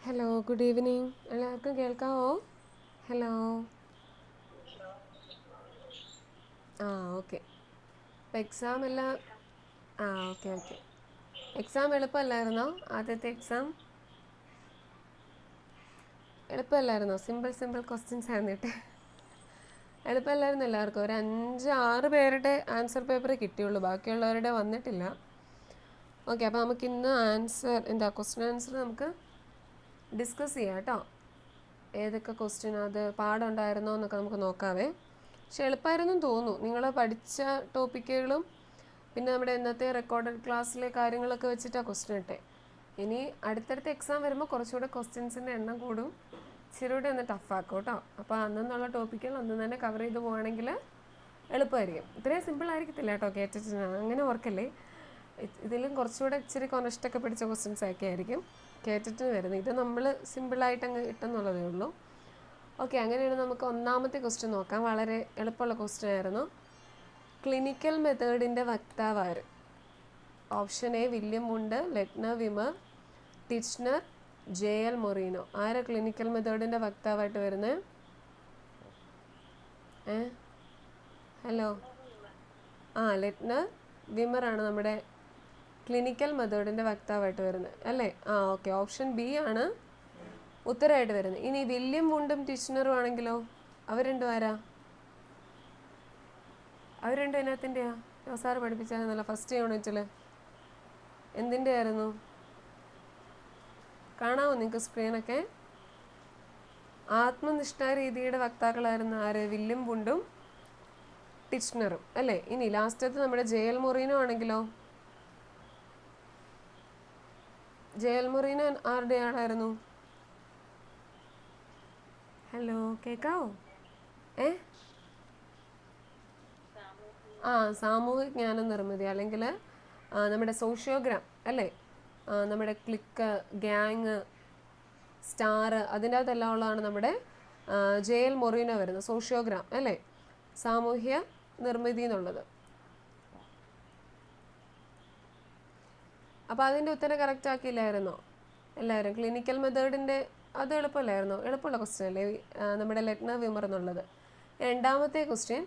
Hello, good evening. എല്ലാവർക്കും കേൾക്കാവോ? Hello. ആ, ഓക്കെ. അപ്പം എക്സാം എല്ലാം ഓക്കെ ഓക്കെ. എക്സാം എളുപ്പമല്ലായിരുന്നോ? ആദ്യത്തെ എക്സാം എളുപ്പമല്ലായിരുന്നോ? സിമ്പിൾ സിമ്പിൾ ക്വസ്റ്റ്യൻസ് ആയിരുന്നിട്ട് എളുപ്പമല്ലായിരുന്നു എല്ലാവർക്കും. ഒരു 5-6 പേരുടെ ആൻസർ പേപ്പർ കിട്ടിയുള്ളൂ, ബാക്കിയുള്ളവരുടെ വന്നിട്ടില്ല. ഓക്കെ, അപ്പോൾ നമുക്ക് ഇന്ന് ക്വസ്റ്റ്യൻ ആൻസർ നമുക്ക് ഡിസ്കസ് ചെയ്യാം കേട്ടോ. ഏതൊക്കെ ക്വസ്റ്റ്യൻ അത് പാടുണ്ടായിരുന്നോ എന്നൊക്കെ നമുക്ക് നോക്കാവേ. പക്ഷെ എളുപ്പമായിരുന്നു തോന്നുന്നു. നിങ്ങൾ പഠിച്ച ടോപ്പിക്കുകളും പിന്നെ നമ്മുടെ ഇന്നത്തെ റെക്കോർഡഡ് ക്ലാസ്സിലെ കാര്യങ്ങളൊക്കെ വെച്ചിട്ടാണ് ക്വസ്റ്റ്യൻ ഇട്ടേ. ഇനി അടുത്തടുത്ത എക്സാം വരുമ്പോൾ കുറച്ചുകൂടെ ക്വസ്റ്റ്യൻസിൻ്റെ എണ്ണം കൂടും, ഇച്ചിരൂടെ ഒന്ന് ടഫാക്കും കേട്ടോ. അപ്പോൾ അന്നുള്ള ടോപ്പിക്കുകൾ അന്ന് തന്നെ കവർ ചെയ്ത് പോവുകയാണെങ്കിൽ എളുപ്പമായിരിക്കും. ഇത്രയും സിമ്പിൾ ആയിരിക്കത്തില്ല കേട്ടോ കേട്ടിട്ട്, അങ്ങനെ ഓർക്കല്ലേ. ഇതിലും കുറച്ചുകൂടെ ഇച്ചിരി കൊനഷ്ടൊക്കെ പിടിച്ച ക്വസ്റ്റ്യൻസ് ഒക്കെ ആയിരിക്കും കേട്ടിട്ട് വരുന്നത്. ഇത് നമ്മൾ സിമ്പിളായിട്ട് അങ്ങ് ഇട്ടെന്നുള്ളതേ ഉള്ളൂ. ഓക്കെ, അങ്ങനെയാണ് നമുക്ക് ഒന്നാമത്തെ ക്വസ്റ്റ്യൻ നോക്കാം. വളരെ എളുപ്പമുള്ള ക്വസ്റ്റ്യൻ ആയിരുന്നു. ക്ലിനിക്കൽ മെത്തേഡിൻ്റെ വക്താവ് ആര്? Option A William Wundt, Lightner Witmer, Titchener, JL Moreno. ആരാ ക്ലിനിക്കൽ മെത്തേഡിൻ്റെ വക്താവായിട്ട് വരുന്നത്? ഹലോ. ലെറ്റ്നർ വിമറാണ് നമ്മുടെ ക്ലിനിക്കൽ മെത്തേഡിൻ്റെ വക്താവായിട്ട് വരുന്നത് അല്ലേ? ഓക്കെ, ഓപ്ഷൻ ബി ആണ് ഉത്തരമായിട്ട് വരുന്നത്. ഇനി വില്യം വുണ്ടും ടിച്ച്നറും ആണെങ്കിലോ? അവർ രണ്ടും ആരാ? അവർ രണ്ടും അതിനകത്തിൻ്റെയാ? സാറ് പഠിപ്പിച്ചായിരുന്നല്ലോ ഫസ്റ്റ് യൂണിറ്റിൽ. എന്തിൻ്റെ ആയിരുന്നു? കാണാമോ നിങ്ങൾക്ക് സ്ക്രീനൊക്കെ? ആത്മനിഷ്ഠ രീതിയുടെ വക്താക്കളായിരുന്ന ആര്? വില്യം വുണ്ടും ടിച്ച്നറും അല്ലേ? ഇനി ലാസ്റ്റത്തെ നമ്മുടെ JL മൊറീനോ ആണെങ്കിലോ? JL മൊറീനോ ആരുടെ ആളായിരുന്നു? ഹലോ, കേൾക്കാവോ? സാമൂഹിക ജ്ഞാന നിർമ്മിതി, അല്ലെങ്കിൽ നമ്മുടെ സോഷ്യോഗ്രാം അല്ലേ? നമ്മുടെ ക്ലിക്ക്, ഗ്യാങ്, സ്റ്റാർ, അതിൻ്റെ അകത്തെല്ലാം ഉള്ളതാണ് നമ്മുടെ JL മൊറീനോ വരുന്നത്. സോഷ്യോഗ്രാം അല്ലേ? സാമൂഹ്യ നിർമ്മിതി എന്നുള്ളത്. അപ്പോൾ അതിൻ്റെ ഉത്തരം കറക്റ്റ് ആക്കിയില്ലായിരുന്നോ എല്ലാവരും? ക്ലിനിക്കൽ മെത്തേഡിൻ്റെ അത് എളുപ്പമല്ലായിരുന്നോ? എളുപ്പമുള്ള ക്വസ്റ്റ്യൻ അല്ലേ നമ്മുടെ ലെറ്റ്നർ വിമർ എന്നുള്ളത്. രണ്ടാമത്തെ ക്വസ്റ്റ്യൻ,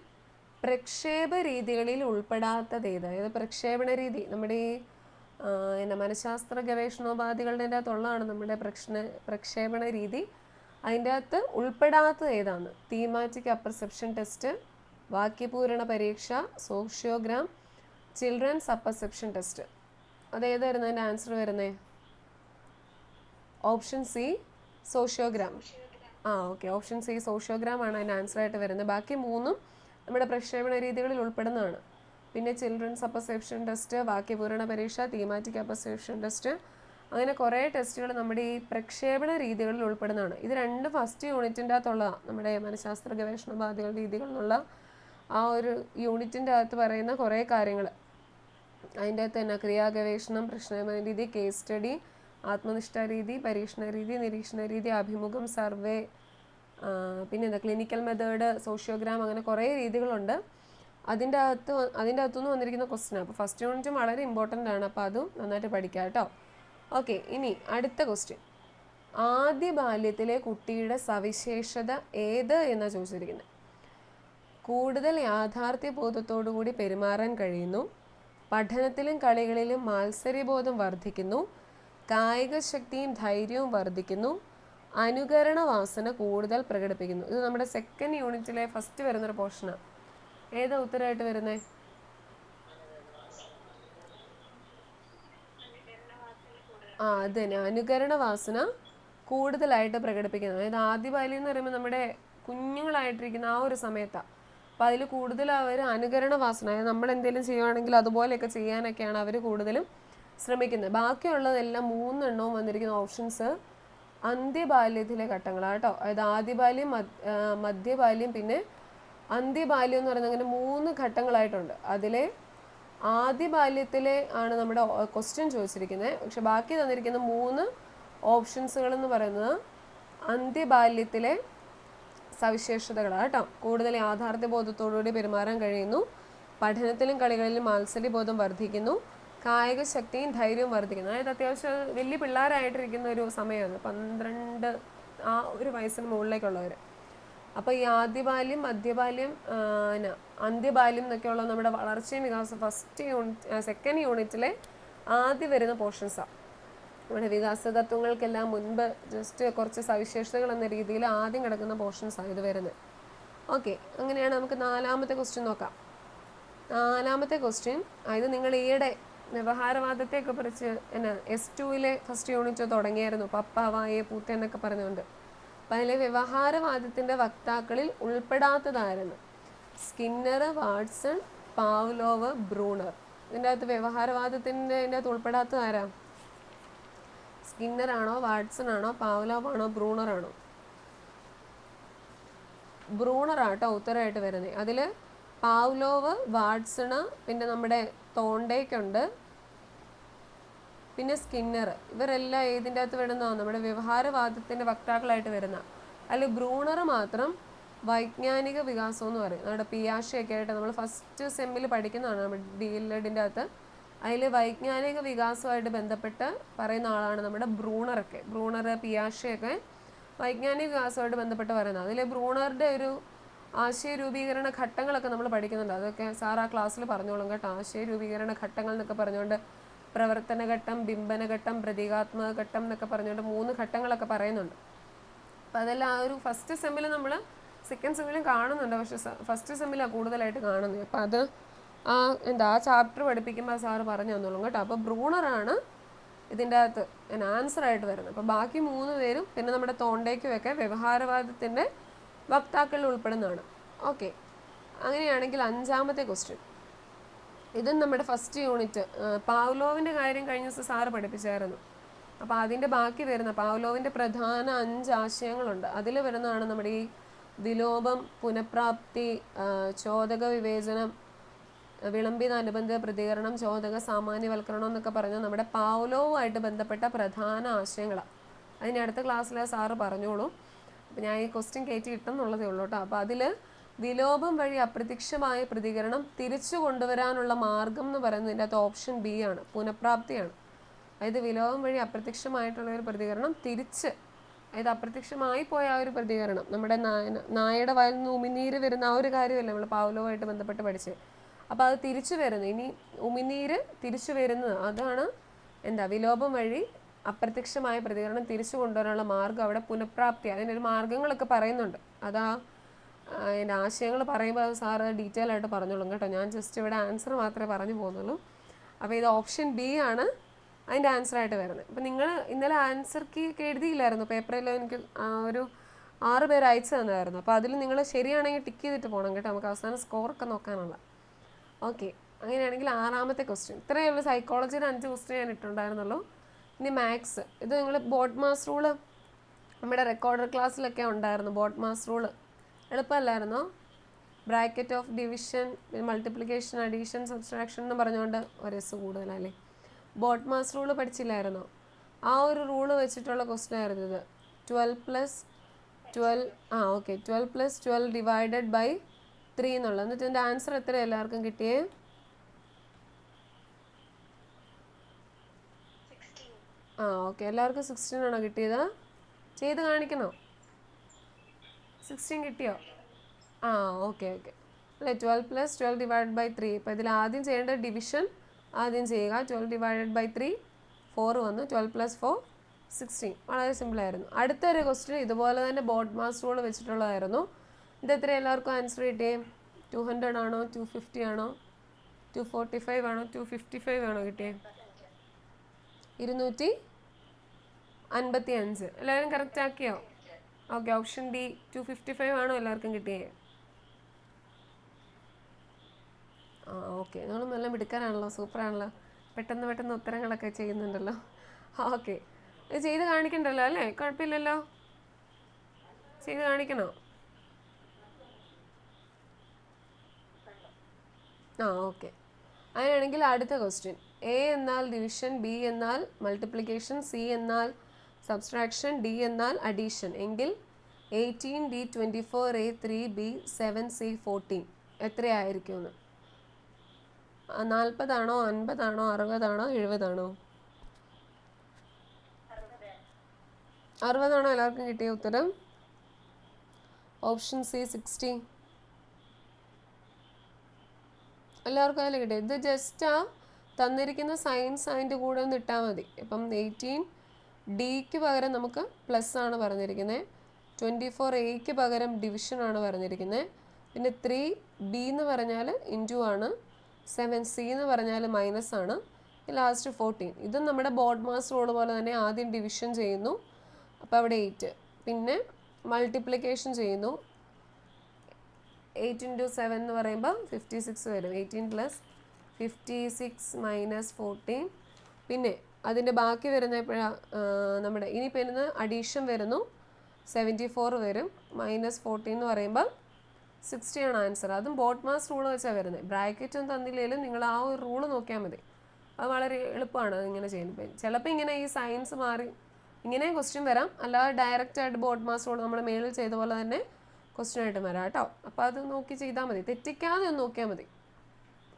പ്രക്ഷേപ രീതികളിൽ ഉൾപ്പെടാത്തത് ഏത്? അതായത് പ്രക്ഷേപണ രീതി നമ്മുടെ ഈ മനഃശാസ്ത്ര ഗവേഷണോപാധികളുടെ അകത്തുള്ളതാണ് നമ്മുടെ പ്രക്ഷേപണ രീതി. അതിൻ്റെ അകത്ത് ഉൾപ്പെടാത്തത് ഏതാണ്? തീമാറ്റിക് അപ്പർസെപ്ഷൻ ടെസ്റ്റ്, വാക്യപൂരണ പരീക്ഷ, സോഷ്യോഗ്രാം, ചിൽഡ്രൻസ് അപ്പർസെപ്ഷൻ ടെസ്റ്റ്. അതേതായിരുന്നു അതിൻ്റെ ആൻസർ വരുന്നത്? Option C sociogram. Okay, option C sociogram ആണ് അതിൻ്റെ ആൻസറായിട്ട് വരുന്നത്. ബാക്കി മൂന്നും നമ്മുടെ പ്രക്ഷേപണ രീതികളിൽ ഉൾപ്പെടുന്നതാണ്. പിന്നെ ചിൽഡ്രൻസ് അപ്പർസെപ്ഷൻ ടെസ്റ്റ്, വാക്യപൂരണ പരീക്ഷ, തീമാറ്റിക് അപ്പർസെപ്ഷൻ ടെസ്റ്റ്, അങ്ങനെ കുറേ ടെസ്റ്റുകൾ നമ്മുടെ ഈ പ്രക്ഷേപണ രീതികളിൽ ഉൾപ്പെടുന്നതാണ്. ഇത് രണ്ട് ഫസ്റ്റ് യൂണിറ്റിൻ്റെ അകത്തുള്ളതാണ്. നമ്മുടെ മനഃശാസ്ത്ര ഗവേഷണോപാധികൾ രീതികൾ എന്നുള്ള ആ ഒരു യൂണിറ്റിൻ്റെ അകത്ത് പറയുന്ന കുറേ കാര്യങ്ങൾ. അതിൻ്റെ അകത്ത് തന്നെ ക്രിയാഗവേഷണം, പ്രശ്നപര രീതി, കേസ് സ്റ്റഡി, ആത്മനിഷ്ഠ രീതി, പരീക്ഷണ രീതി, നിരീക്ഷണ രീതി, അഭിമുഖം, സർവേ, പിന്നെ ക്ലിനിക്കൽ മെത്തേഡ്, സോഷ്യോഗ്രാം, അങ്ങനെ കുറേ രീതികളുണ്ട്. അതിൻ്റെ അകത്തുനിന്ന് വന്നിരിക്കുന്ന ക്വസ്റ്റ്യനാണ്. അപ്പോൾ ഫസ്റ്റ് യൂണിറ്റും വളരെ ഇമ്പോർട്ടൻ്റ് ആണ്. അപ്പോൾ അതും നന്നായിട്ട് പഠിക്കാം കേട്ടോ. ഓക്കെ, ഇനി അടുത്ത ക്വസ്റ്റ്യൻ. ആദ്യ ബാല്യത്തിലെ കുട്ടിയുടെ സവിശേഷത ഏത് എന്നാണ് ചോദിച്ചിരിക്കുന്നത്. കൂടുതൽ യാഥാർത്ഥ്യബോധത്തോടുകൂടി പെരുമാറാൻ കഴിയുന്നു, പഠനത്തിലും കളികളിലും മാത്സര്യബോധം വർദ്ധിക്കുന്നു, കായിക ശക്തിയും ധൈര്യവും വർദ്ധിക്കുന്നു, അനുകരണ വാസന കൂടുതൽ പ്രകടിപ്പിക്കുന്നു. ഇത് നമ്മുടെ സെക്കൻഡ് യൂണിറ്റിലെ ഫസ്റ്റ് വരുന്നൊരു പോർഷനാണ്. ഏതാ ഉത്തരമായിട്ട് വരുന്നത്? അത് തന്നെ, അനുകരണ വാസന കൂടുതലായിട്ട് പ്രകടിപ്പിക്കുന്നത്. അതായത് ആദ്യ ബാല്യം എന്ന് പറയുമ്പോൾ നമ്മുടെ കുഞ്ഞുങ്ങളായിട്ടിരിക്കുന്ന ആ ഒരു സമയത്താണ്. അപ്പോൾ അതിൽ കൂടുതൽ അവർ അനുകരണ വാസന, അതായത് നമ്മൾ എന്തെങ്കിലും ചെയ്യുവാണെങ്കിൽ അതുപോലെയൊക്കെ ചെയ്യാനൊക്കെയാണ് അവർ കൂടുതലും ശ്രമിക്കുന്നത്. ബാക്കിയുള്ളതെല്ലാം 3 എണ്ണവും വന്നിരിക്കുന്ന ഓപ്ഷൻസ് അന്ത്യബാല്യത്തിലെ ഘട്ടങ്ങളാണ് കേട്ടോ. അതായത് ആദ്യബാല്യം, മധ്യബാല്യം, പിന്നെ അന്ത്യബാല്യം എന്ന് പറയുന്നത് അങ്ങനെ 3 ഘട്ടങ്ങളായിട്ടുണ്ട്. അതിലെ ആദ്യ ബാല്യത്തിലെ ആണ് നമ്മുടെ ക്വസ്റ്റ്യൻ ചോദിച്ചിരിക്കുന്നത്. പക്ഷെ ബാക്കി തന്നിരിക്കുന്ന 3 ഓപ്ഷൻസുകൾ എന്ന് പറയുന്നത് അന്ത്യബാല്യത്തിലെ സവിശേഷതകളാണ് കേട്ടോ. കൂടുതൽ യാഥാർത്ഥ്യബോധത്തോടുകൂടി പെരുമാറാൻ കഴിയുന്നു, പഠനത്തിലും കളികളിലും മാത്സര്യബോധം വർദ്ധിക്കുന്നു, കായിക ശക്തിയും ധൈര്യവും വർദ്ധിക്കുന്നു. അതായത് അത്യാവശ്യം വലിയ പിള്ളേരായിട്ടിരിക്കുന്ന ഒരു സമയമാണ്, 12 ആ ഒരു വയസ്സിന് മുകളിലേക്കുള്ളവർ. അപ്പോൾ ഈ ആദ്യബാല്യം, മധ്യബാല്യം, അന്ത്യബാല്യം എന്നൊക്കെയുള്ള നമ്മുടെ വളർച്ചയും വികാസം സെക്കൻഡ് യൂണിറ്റിലെ ആദ്യം വരുന്ന പോർഷൻസാണ്. നമ്മുടെ വികാസ തത്വങ്ങൾക്കെല്ലാം മുൻപ് ജസ്റ്റ് കുറച്ച് സവിശേഷതകൾ എന്ന രീതിയിൽ ആദ്യം കിടക്കുന്ന പോർഷൻസാണ് ഇത് വരുന്നത്. ഓക്കെ, അങ്ങനെയാണ്. നമുക്ക് 4ാമത്തെ ക്വസ്റ്റ്യൻ നോക്കാം. 4ാമത്തെ ക്വസ്റ്റ്യൻ, ഇത് നിങ്ങൾ ഈയിടെ വ്യവഹാരവാദത്തെയൊക്കെ കുറിച്ച് S2 ഫസ്റ്റ് യൂണിറ്റ് തുടങ്ങിയായിരുന്നു, പപ്പ വായെ പൂത്ത എന്നൊക്കെ പറഞ്ഞുകൊണ്ട്. അപ്പം അതിലെ വ്യവഹാരവാദത്തിൻ്റെ വക്താക്കളിൽ ഉൾപ്പെടാത്തതായിരുന്നു സ്കിന്നർ, വാട്സൺ, പാവ്ലോവ്, ബ്രൂണർ. ഇതിൻ്റെ അകത്ത് വ്യവഹാരവാദത്തിൻ്റെ അകത്ത് ഉൾപ്പെടാത്തതാരാ? സ്കിന്നറാണോ, വാട്സൺ ആണോ, പാവ്ലോവ് ആണോ, ബ്രൂണർ ആണോ? ബ്രൂണറാട്ടോ ഉത്തരമായിട്ട് വരുന്നത്. അതിൽ പാവ്ലോവ്, വാട്സണ്, പിന്നെ നമ്മുടെ തോണ്ടേക്കുണ്ട്, പിന്നെ സ്കിന്നർ. ഇവരെല്ലാം ഏതിൻ്റെ അകത്ത് വരുന്നതാണ്? നമ്മുടെ വ്യവഹാരവാദത്തിൻ്റെ വക്താക്കളായിട്ട് വരുന്ന. അതിൽ ബ്രൂണർ മാത്രം വൈജ്ഞാനിക വികാസം എന്ന് പറയും. നമ്മുടെ പിയാഷയൊക്കെ ആയിട്ട് നമ്മൾ ഫസ്റ്റ് സെമ്മിൽ പഠിക്കുന്നതാണ് നമ്മുടെ DLEDൻ്റെ അകത്ത്. അതിൽ വൈജ്ഞാനിക വികാസമായിട്ട് ബന്ധപ്പെട്ട് പറയുന്ന ആളാണ് നമ്മുടെ ബ്രൂണറൊക്കെ. ബ്രൂണർ, പിയാഷയൊക്കെ വൈജ്ഞാനിക വികാസമായിട്ട് ബന്ധപ്പെട്ട് പറയുന്നത്. അതിൽ ബ്രൂണറുടെ ഒരു ആശയ രൂപീകരണ ഘട്ടങ്ങളൊക്കെ നമ്മൾ പഠിക്കുന്നുണ്ട്. അതൊക്കെ സാർ ആ ക്ലാസ്സിൽ പറഞ്ഞോളും കേട്ടോ. ആശയ രൂപീകരണ ഘട്ടങ്ങൾ എന്നൊക്കെ പറഞ്ഞുകൊണ്ട് പ്രവർത്തന ഘട്ടം, ബിംബന ഘട്ടം, പ്രതീകാത്മക ഘട്ടം എന്നൊക്കെ പറഞ്ഞുകൊണ്ട് 3 ഘട്ടങ്ങളൊക്കെ പറയുന്നുണ്ട്. അപ്പം അതെല്ലാം ആ ഒരു ഫസ്റ്റ് സെമ്മിൽ നമ്മൾ സെക്കൻഡ് സെമ്മിലും കാണുന്നുണ്ട്, പക്ഷെ ഫസ്റ്റ് സെമ്മിലാണ് കൂടുതലായിട്ട് കാണുന്നത്. അപ്പം അത് ആ ചാപ്റ്റർ പഠിപ്പിക്കുമ്പോൾ സാറ് പറഞ്ഞു തന്നോളും കേട്ടോ. അപ്പോൾ ബ്രൂണറാണ് ഇതിൻ്റെ അകത്ത് ആൻസറായിട്ട് വരുന്നത്. അപ്പോൾ ബാക്കി 3 പേരും പിന്നെ നമ്മുടെ തോണ്ടയ്ക്കുമൊക്കെ വ്യവഹാരവാദത്തിൻ്റെ വക്താക്കളിൽ ഉൾപ്പെടുന്നതാണ്. ഓക്കെ, അങ്ങനെയാണെങ്കിൽ 5ാമത്തെ ക്വസ്റ്റ്യൻ, ഇതും നമ്മുടെ ഫസ്റ്റ് യൂണിറ്റ് പാവ്ലോവിൻ്റെ കാര്യം കഴിഞ്ഞ ദിവസം സാറ് പഠിപ്പിച്ചായിരുന്നു. അപ്പോൾ അതിൻ്റെ ബാക്കി വരുന്ന പാവ്ലോവിൻ്റെ പ്രധാന 5 ആശയങ്ങളുണ്ട്. അതിൽ വരുന്നതാണ് നമ്മുടെ ഈ വിലോപം, പുനഃപ്രാപ്തി, ചോദക വിവേചനം, വിളംബിത അനുബന്ധ പ്രതികരണം, ചോദക സാമാന്യവൽക്കരണം എന്നൊക്കെ പറഞ്ഞാൽ നമ്മുടെ പാവ്ലോവുമായിട്ട് ബന്ധപ്പെട്ട പ്രധാന ആശയങ്ങളാണ്. അതിന് അടുത്ത ക്ലാസ്സിൽ സാറ് പറഞ്ഞോളൂ. അപ്പോൾ ഞാൻ ഈ ക്വസ്റ്റ്യൻ കയറ്റി കിട്ടുന്നുള്ളതേ ഉള്ളൂ കേട്ടോ. അപ്പോൾ അതിൽ വിലോപം വഴി അപ്രത്യക്ഷമായ പ്രതികരണം തിരിച്ചു കൊണ്ടുവരാനുള്ള മാർഗം എന്ന് പറയുന്നതിൻ്റെ അകത്ത് ഓപ്ഷൻ B ആണ്, പുനഃപ്രാപ്തിയാണ്. അതായത് വിലോപം വഴി അപ്രത്യക്ഷമായിട്ടുള്ള ഒരു പ്രതികരണം തിരിച്ച്, അതായത് അപ്രത്യക്ഷമായി പോയ ആ ഒരു പ്രതികരണം, നമ്മുടെ നായയുടെ വായിൽ നിന്ന് ഉമിനീര് വരുന്ന ആ ഒരു കാര്യമല്ല നമ്മൾ പാവ്ലോവുമായിട്ട് ബന്ധപ്പെട്ട് പഠിച്ചത്. അപ്പോൾ അത് തിരിച്ചു വരുന്നത്, ഇനി ഉമിനീര് തിരിച്ചു വരുന്നത്, അതാണ് വിലോപം വഴി അപ്രത്യക്ഷമായ പ്രതികരണം തിരിച്ചു കൊണ്ടുവരാനുള്ള മാർഗ്ഗം. അവിടെ പുനഃപ്രാപ്തി, അതിനൊരു മാർഗ്ഗങ്ങളൊക്കെ പറയുന്നുണ്ട്. അതാ അതിൻ്റെ ആശയങ്ങൾ പറയുമ്പോൾ അത് സാറ് ഡീറ്റെയിൽ ആയിട്ട് പറഞ്ഞോളും കേട്ടോ. ഞാൻ ജസ്റ്റ് ഇവിടെ ആൻസർ മാത്രമേ പറഞ്ഞു പോകുന്നുള്ളൂ. അപ്പോൾ ഇത് ഓപ്ഷൻ B ആണ് അതിൻ്റെ ആൻസറായിട്ട് വരുന്നത്. അപ്പോൾ നിങ്ങൾ ഇന്നലെ ആൻസർ കീ ഒക്കെ എഴുതിയില്ലായിരുന്നു പേപ്പറിൽ? എനിക്ക് ഒരു 6 പേര് അയച്ചു തന്നായിരുന്നു. അപ്പോൾ അതിൽ നിങ്ങൾ ശരിയാണെങ്കിൽ ടിക്ക് ചെയ്തിട്ട് പോകണം കേട്ടോ, നമുക്ക് അവസാനം സ്കോറൊക്കെ നോക്കാനുള്ള. ഓക്കെ, അങ്ങനെയാണെങ്കിൽ 6ാമത്തെ ക്വസ്റ്റ്യൻ. ഇത്രയേ ഉള്ളൂ. സൈക്കോളജിയുടെ 5 ക്വസ്റ്റ്യൻ ഞാൻ ഇട്ടുണ്ടായിരുന്നുള്ളൂ. ഇനി മാത്സ്, ഇത് നിങ്ങൾ ബോഡ്മാസ് റൂള് നമ്മുടെ റെക്കോർഡർ ക്ലാസ്സിലൊക്കെ ഉണ്ടായിരുന്നു. ബോഡ്മാസ് റൂള് എളുപ്പമല്ലായിരുന്നോ? Bracket of division, multiplication, addition, subtraction എന്ന് പറഞ്ഞുകൊണ്ട് ഒരു S കൂടുതലല്ലേ. ബോഡ്മാസ് റൂള് പഠിച്ചില്ലായിരുന്നോ? ആ ഒരു റൂള് വെച്ചിട്ടുള്ള ക്വസ്റ്റ്യൻ ആയിരുന്നു ഇത്. 12 + 12 12 + 12 ഡിവൈഡഡ് ബൈ 3 എന്നുള്ളത്. എന്നിട്ട് ഇതിൻ്റെ ആൻസർ എത്ര എല്ലാവർക്കും കിട്ടിയേ? 16. എല്ലാവർക്കും 16 ആണോ കിട്ടിയത്? ചെയ്ത് കാണിക്കണോ? 16 കിട്ടിയോ? ഓക്കെ അല്ലേ. 12 + 12 ഡിവൈഡഡ് ബൈ 3. ഇപ്പോൾ ഇതിൽ ആദ്യം ചെയ്യേണ്ട ഡിവിഷൻ ആദ്യം ചെയ്യുക. 12 ഡിവൈഡഡ് ബൈ 3 4 വന്നു. 12 + 4 16. വളരെ സിമ്പിളായിരുന്നു. അടുത്തൊരു ക്വസ്റ്റ്യൻ ഇതുപോലെ തന്നെ ബോഡ്മാസ് റൂൾ വെച്ചിട്ടുള്ളതായിരുന്നു. ഇത് എത്ര എല്ലാവർക്കും ആൻസർ കിട്ടിയേ? 200 ആണോ, 250 ആണോ, 245 ആണോ, 255 ആണോ കിട്ടിയേ? 255. എല്ലാവരും കറക്റ്റ് ആക്കിയോ? ഓക്കെ, ഓപ്ഷൻ D 255 ആണോ എല്ലാവർക്കും കിട്ടിയേ? ഓക്കെ, നിങ്ങൾ നല്ല മിടുക്കാനാണല്ലോ, സൂപ്പറാണല്ലോ, പെട്ടെന്ന് ഉത്തരങ്ങളൊക്കെ ചെയ്യുന്നുണ്ടല്ലോ. ഓക്കെ, ഇത് ചെയ്ത് കാണിക്കണ്ടല്ലോ അല്ലേ? കുഴപ്പമില്ലല്ലോ, ചെയ്ത് കാണിക്കണോ? ഓക്കെ, അങ്ങനെയാണെങ്കിൽ അടുത്ത ക്വസ്റ്റ്യൻ. A എന്നാൽ ഡിവിഷൻ, B എന്നാൽ മൾട്ടിപ്ലിക്കേഷൻ, C എന്നാൽ സബ്സ്ട്രാക്ഷൻ, D എന്നാൽ അഡീഷൻ എങ്കിൽ 18 D 24 A 3 B 7 C 14 എത്രയായിരിക്കുമെന്ന്? 40 50 60 70? 60 എല്ലാവർക്കും കിട്ടിയ ഉത്തരം? Option C 60. എല്ലാവർക്കും അതിൽ കിട്ടിയത്. ഇത് ജസ്റ്റ് ആ തന്നിരിക്കുന്ന സയൻസ് അതിൻ്റെ കൂടെ ഒന്ന് ഇട്ടാൽ മതി. ഇപ്പം 18 ഡിക്ക് പകരം നമുക്ക് പ്ലസ് ആണ് പറഞ്ഞിരിക്കുന്നത്, 24 എക്ക് പകരം ഡിവിഷൻ ആണ് പറഞ്ഞിരിക്കുന്നത്, പിന്നെ 3 ബി എന്ന് പറഞ്ഞാൽ ഇൻറ്റു ആണ്, 7 സി എന്ന് പറഞ്ഞാൽ മൈനസ് ആണ്, ലാസ്റ്റ് 14. ഇതും നമ്മുടെ ബോർഡ് മാസ് റൂൾ പോലെ തന്നെ ആദ്യം ഡിവിഷൻ ചെയ്യുന്നു, അപ്പോൾ അവിടെ 8, പിന്നെ മൾട്ടിപ്ലിക്കേഷൻ ചെയ്യുന്നു. 8 × 7 എന്ന് പറയുമ്പോൾ 56 വരും. 18 + 56 - 14. പിന്നെ അതിൻ്റെ ബാക്കി വരുന്ന എപ്പോഴാണ് നമ്മുടെ ഇനി വരുന്ന അഡീഷൻ വരുന്നു, 74 വരും. -14 എന്ന് പറയുമ്പോൾ 60 ആണ് ആൻസർ. അതും ബോട്ട് മാസ് റൂൾ വെച്ചാണ് വരുന്നത്. ബ്രാക്കറ്റും തന്നില്ലെങ്കിലും നിങ്ങൾ ആ ഒരു റൂള് നോക്കിയാൽ മതി. അത് വളരെ എളുപ്പമാണ് ഇങ്ങനെ ചെയ്യുന്നത്. ചിലപ്പോൾ ഇങ്ങനെ ഈ സയൻസ് മാറി ഇങ്ങനെ ക്വസ്റ്റ്യൻ വരാം, അല്ലാതെ ഡയറക്റ്റായിട്ട് ബോട്ട് മാസ് റൂൾ നമ്മൾ മേളിൽ ചെയ്ത പോലെ തന്നെ ക്വസ്റ്റ്യൻ ആയിട്ട് വരാം കേട്ടോ. അപ്പോൾ അത് നോക്കി ചെയ്താൽ മതി, തെറ്റിക്കാതെ ഒന്ന് നോക്കിയാൽ മതി.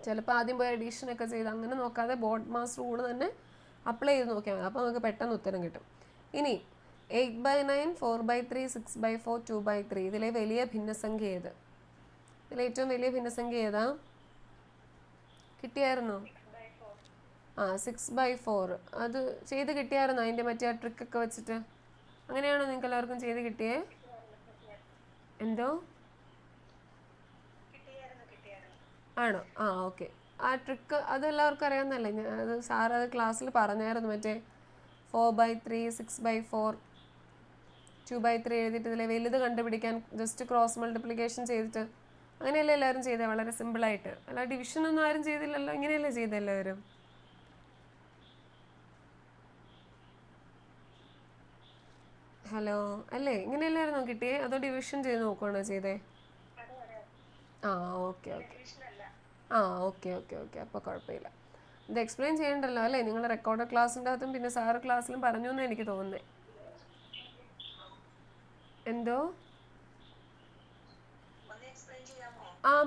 ചിലപ്പോൾ ആദ്യം പോയി അഡീഷനൊക്കെ ചെയ്ത് അങ്ങനെ നോക്കാതെ ബോട്ട് മാസ് റൂൾ തന്നെ അപ്ലൈ ചെയ്ത് നോക്കിയാൽ മതി. അപ്പോൾ നമുക്ക് പെട്ടെന്ന് ഉത്തരം കിട്ടും. ഇനി 8/9, 4/3, 6/4, 2/3 ഇതിലെ വലിയ ഭിന്നസംഖ്യ ഏത്? ഇതിലേറ്റവും വലിയ ഭിന്നസംഖ്യ ഏതാ? കിട്ടിയായിരുന്നോ? 6/4. അത് ചെയ്ത് കിട്ടിയായിരുന്നോ? അതിൻ്റെ മറ്റേ ട്രിക്കൊക്കെ വെച്ചിട്ട് അങ്ങനെയാണോ നിങ്ങൾക്ക് എല്ലാവർക്കും ചെയ്ത് കിട്ടിയേ? എന്തോ ആണോ? ഓക്കെ. ആ ട്രിക്ക് അതെല്ലാവർക്കും അറിയാവുന്നതല്ലേ? അത് സാർ അത് ക്ലാസ്സിൽ പറഞ്ഞായിരുന്നു. മറ്റേ 4/3, 6/4, 2/3 എഴുതിയിട്ട് ഇതിലെ വലുത് കണ്ടുപിടിക്കാൻ ജസ്റ്റ് ക്രോസ് മൾട്ടിപ്ലിക്കേഷൻ ചെയ്തിട്ട് അങ്ങനെയല്ലേ എല്ലാവരും ചെയ്തത്? വളരെ സിമ്പിളായിട്ട്. അല്ല ഡിവിഷനൊന്നും ആരും ചെയ്തില്ലല്ലോ, ഇങ്ങനെയല്ലേ ചെയ്തത് എല്ലാവരും? ഹലോ, അല്ലേ? ഇങ്ങനെയല്ലായിരുന്നോ കിട്ടിയേ? അതോ ഡിവിഷൻ ചെയ്ത് നോക്കുകയാണോ ചെയ്തേ? Okay okay okay okay okay അപ്പോൾ കുഴപ്പമില്ല. ഇത് എക്സ്പ്ലെയിൻ ചെയ്യണ്ടല്ലോ അല്ലേ? നിങ്ങൾ റെക്കോർഡ് ക്ലാസ്സിൻ്റെ അകത്തും പിന്നെ സാറ് ക്ലാസ്സിലും പറഞ്ഞു എന്ന് എനിക്ക് തോന്നുന്നത്. എന്തോ?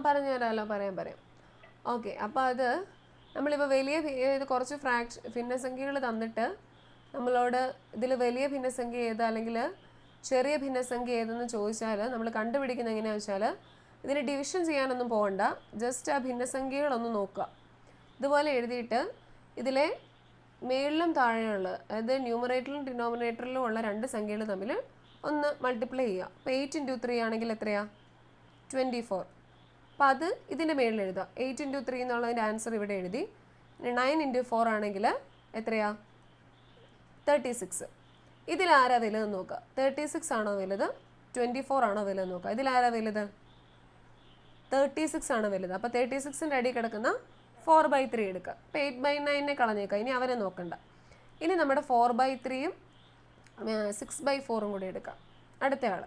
പറഞ്ഞു തരാമല്ലോ, പറയാം. ഓക്കെ. അപ്പോൾ അത് നമ്മളിപ്പോൾ വലിയ കുറച്ച് ഭിന്നസംഖ്യകൾ തന്നിട്ട് നമ്മളോട് ഇതിൽ വലിയ ഭിന്നസംഖ്യ ഏത് അല്ലെങ്കിൽ ചെറിയ ഭിന്നസംഖ്യ ഏതെന്ന് ചോദിച്ചാൽ നമ്മൾ കണ്ടുപിടിക്കുന്നത് എങ്ങനെയാണെന്ന് വെച്ചാൽ ഇതിന് ഡിവിഷൻ ചെയ്യാനൊന്നും പോകണ്ട, ജസ്റ്റ് ആ ഭിന്നസംഖ്യകളൊന്ന് നോക്കുക. ഇതുപോലെ എഴുതിയിട്ട് ഇതിലെ മേളിലും താഴെയുള്ള, അതായത് ന്യൂമറേറ്ററിലും ഡിനോമിനേറ്ററിലും ഉള്ള രണ്ട് സംഖ്യകൾ തമ്മിൽ ഒന്ന് മൾട്ടിപ്ലൈ ചെയ്യുക. അപ്പോൾ 8 × 3 ആണെങ്കിൽ എത്രയാണ്? 24. അപ്പോൾ അത് ഇതിൻ്റെ മേളിൽ എഴുതുക. 8 × 3 എന്നുള്ളതിൻ്റെ ആൻസർ ഇവിടെ എഴുതി. 9 × 4 ആണെങ്കിൽ എത്രയാണ്? 36. ഇതിലാരാ വലുതെന്ന് നോക്കുക. 36 ആണോ വലുത്, 24 ആണോ വലുതെന്ന് നോക്കുക. ഇതിലാരാ വലുത്? 36 ആണ് വലുത്. അപ്പോൾ 36ൻ്റെ അടിയിൽ കിടക്കുന്ന 4/3 എടുക്കുക. അപ്പോൾ 8/9 കളഞ്ഞേക്കുക. ഇനി അവനെ നോക്കണ്ട. ഇനി നമ്മുടെ 4/3 6/4 കൂടി എടുക്കാം, അടുത്ത ആൾ.